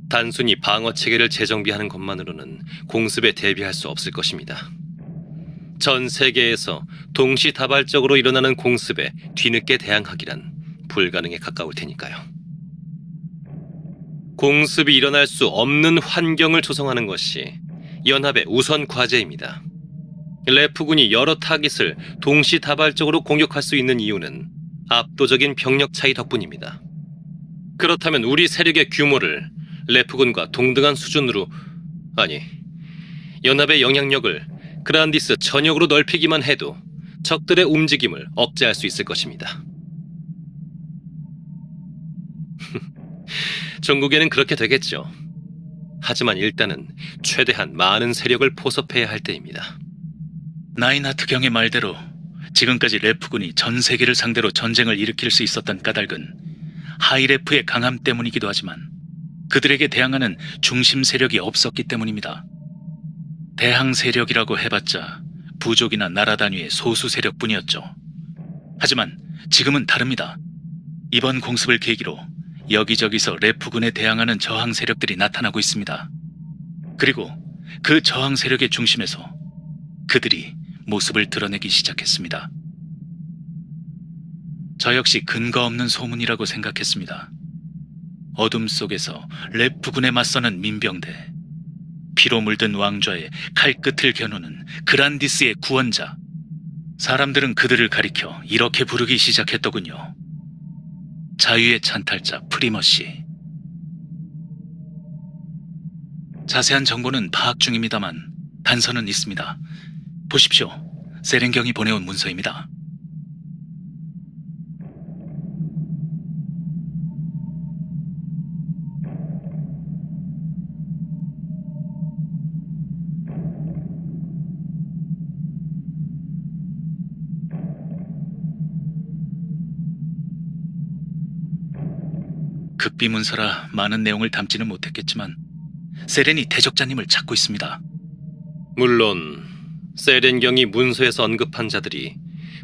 단순히 방어 체계를 재정비하는 것만으로는 공습에 대비할 수 없을 것입니다. 전 세계에서 동시다발적으로 일어나는 공습에 뒤늦게 대항하기란 불가능에 가까울 테니까요. 공습이 일어날 수 없는 환경을 조성하는 것이 연합의 우선 과제입니다. 레프군이 여러 타깃을 동시다발적으로 공격할 수 있는 이유는 압도적인 병력 차이 덕분입니다. 그렇다면 우리 세력의 규모를 레프군과 동등한 수준으로, 아니, 연합의 영향력을 그란디스 전역으로 넓히기만 해도 적들의 움직임을 억제할 수 있을 것입니다. 종국에는 그렇게 되겠죠. 하지만 일단은 최대한 많은 세력을 포섭해야 할 때입니다.
나인하트 경의 말대로 지금까지 레프군이 전 세계를 상대로 전쟁을 일으킬 수 있었던 까닭은 하이레프의 강함 때문이기도 하지만 그들에게 대항하는 중심 세력이 없었기 때문입니다. 대항 세력이라고 해봤자 부족이나 나라 단위의 소수 세력뿐이었죠. 하지만 지금은 다릅니다. 이번 공습을 계기로 여기저기서 레프군에 대항하는 저항 세력들이 나타나고 있습니다. 그리고 그 저항 세력의 중심에서 그들이 모습을 드러내기 시작했습니다. 저 역시 근거 없는 소문이라고 생각했습니다. 어둠 속에서 레프군에 맞서는 민병대, 피로 물든 왕좌의 칼끝을 겨누는 그란디스의 구원자. 사람들은 그들을 가리켜 이렇게 부르기 시작했더군요. 자유의 찬탈자 프리머시. 자세한 정보는 파악 중입니다만 단서는 있습니다. 보십시오. 세렝경이 보내온 문서입니다. 급비문서라 많은 내용을 담지는 못했겠지만 세렌이 대적자님을 찾고 있습니다.
물론 세렝경이 문서에서 언급한 자들이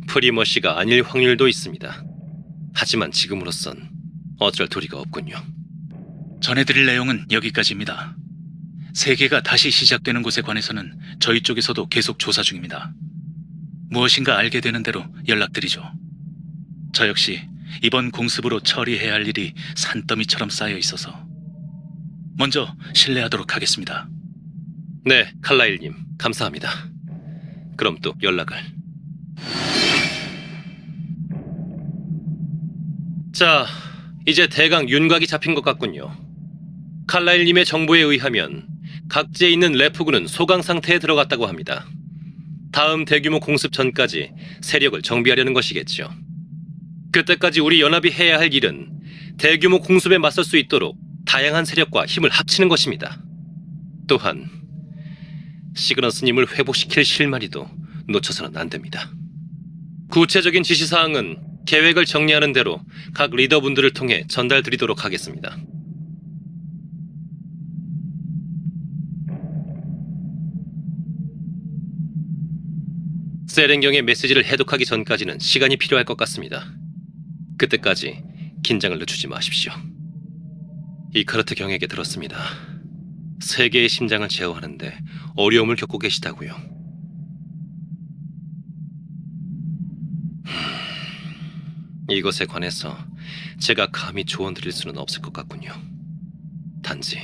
프리머시가 아닐 확률도 있습니다. 하지만 지금으로선 어쩔 도리가 없군요.
전해드릴 내용은 여기까지입니다. 세계가 다시 시작되는 곳에 관해서는 저희 쪽에서도 계속 조사 중입니다. 무엇인가 알게 되는 대로 연락드리죠. 저 역시 이번 공습으로 처리해야 할 일이 산더미처럼 쌓여 있어서 먼저 실례하도록 하겠습니다.
네, 칼라일님, 감사합니다. 그럼 또 연락을. 자, 이제 대강 윤곽이 잡힌 것 같군요. 칼라일님의 정보에 의하면 각지에 있는 레프군은 소강 상태에 들어갔다고 합니다. 다음 대규모 공습 전까지 세력을 정비하려는 것이겠죠. 그때까지 우리 연합이 해야 할 일은 대규모 공습에 맞설 수 있도록 다양한 세력과 힘을 합치는 것입니다. 또한 시그너스님을 회복시킬 실마리도 놓쳐서는 안 됩니다. 구체적인 지시사항은 계획을 정리하는 대로 각 리더분들을 통해 전달드리도록 하겠습니다. 세렝경의 메시지를 해독하기 전까지는 시간이 필요할 것 같습니다. 그때까지 긴장을 늦추지 마십시오. 이카르트 경에게 들었습니다. 세계의 심장을 제어하는데 어려움을 겪고 계시다고요. 이것에 관해서 제가 감히 조언 드릴 수는 없을 것 같군요. 단지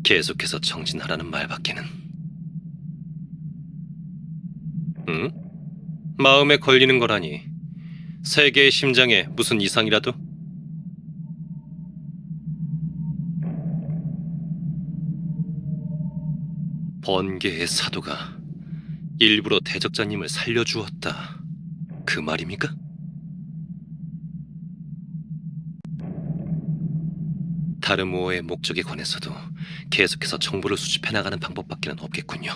계속해서 정진하라는 말밖에는. 마음에 걸리는 거라니 세 개의 심장에 무슨 이상이라도? 번개의 사도가 일부러 대적자님을 살려주었다. 그 말입니까? 다르모어의 목적에 관해서도 계속해서 정보를 수집해 나가는 방법밖에는 없겠군요.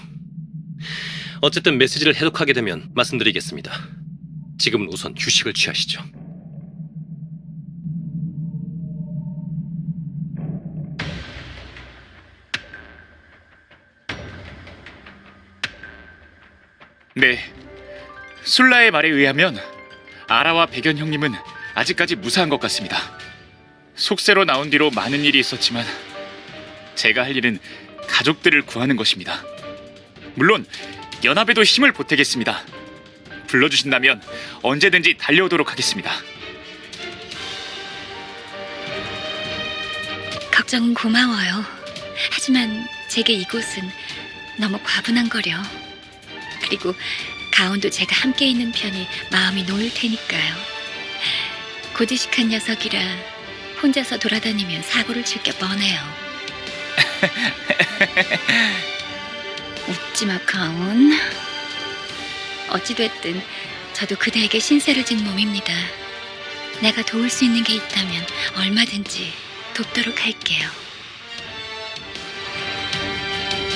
어쨌든 메시지를 해독하게 되면 말씀드리겠습니다. 지금은 우선 휴식을 취하시죠.
네, 술라의 말에 의하면 아라와 백연 형님은 아직까지 무사한 것 같습니다. 속세로 나온 뒤로 많은 일이 있었지만 제가 할 일은 가족들을 구하는 것입니다. 물론 연합에도 힘을 보태겠습니다. 불러주신다면 언제든지 달려오도록 하겠습니다.
걱정은 고마워요. 하지만 제게 이곳은 너무 과분한거려. 그리고 가온도 제가 함께 있는 편이 마음이 놓일 테니까요. 고지식한 녀석이라 혼자서 돌아다니면 사고를 칠 게 뻔해요. 웃지마, 가온. 어찌됐든 저도 그대에게 신세를 진 몸입니다. 내가 도울 수 있는 게 있다면 얼마든지 돕도록 할게요.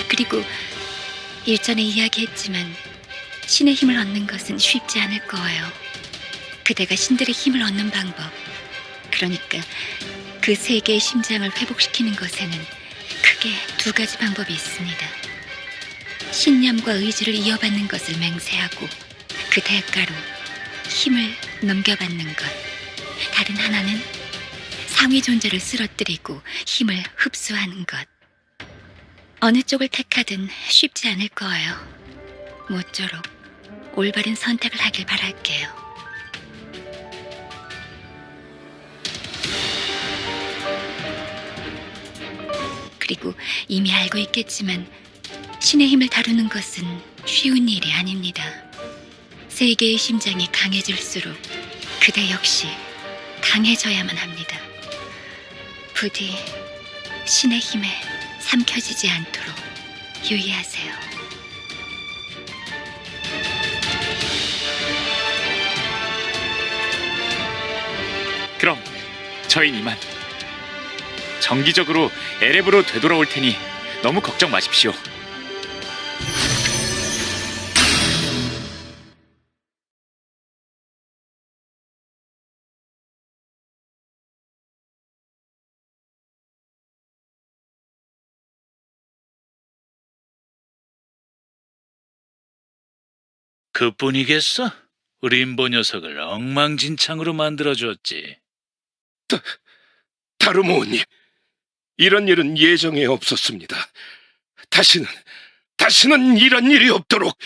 그리고 일전에 이야기했지만 신의 힘을 얻는 것은 쉽지 않을 거예요. 그대가 신들의 힘을 얻는 방법, 그러니까 그 세 개의 심장을 회복시키는 것에는 크게 두 가지 방법이 있습니다. 신념과 의지를 이어받는 것을 맹세하고 그 대가로 힘을 넘겨받는 것. 다른 하나는 상위 존재를 쓰러뜨리고 힘을 흡수하는 것. 어느 쪽을 택하든 쉽지 않을 거예요. 모쪼록 올바른 선택을 하길 바랄게요. 그리고 이미 알고 있겠지만 신의 힘을 다루는 것은 쉬운 일이 아닙니다. 세 개의 심장이 강해질수록 그대 역시 강해져야만 합니다. 부디 신의 힘에 삼켜지지 않도록 유의하세요.
그럼 저희는 이만. 정기적으로 에레브로 되돌아올 테니 너무 걱정 마십시오.
그뿐이겠어? 림보 녀석을 엉망진창으로 만들어줬지.
다르모님, 이런 일은 예정에 없었습니다. 다시는 이런 일이 없도록.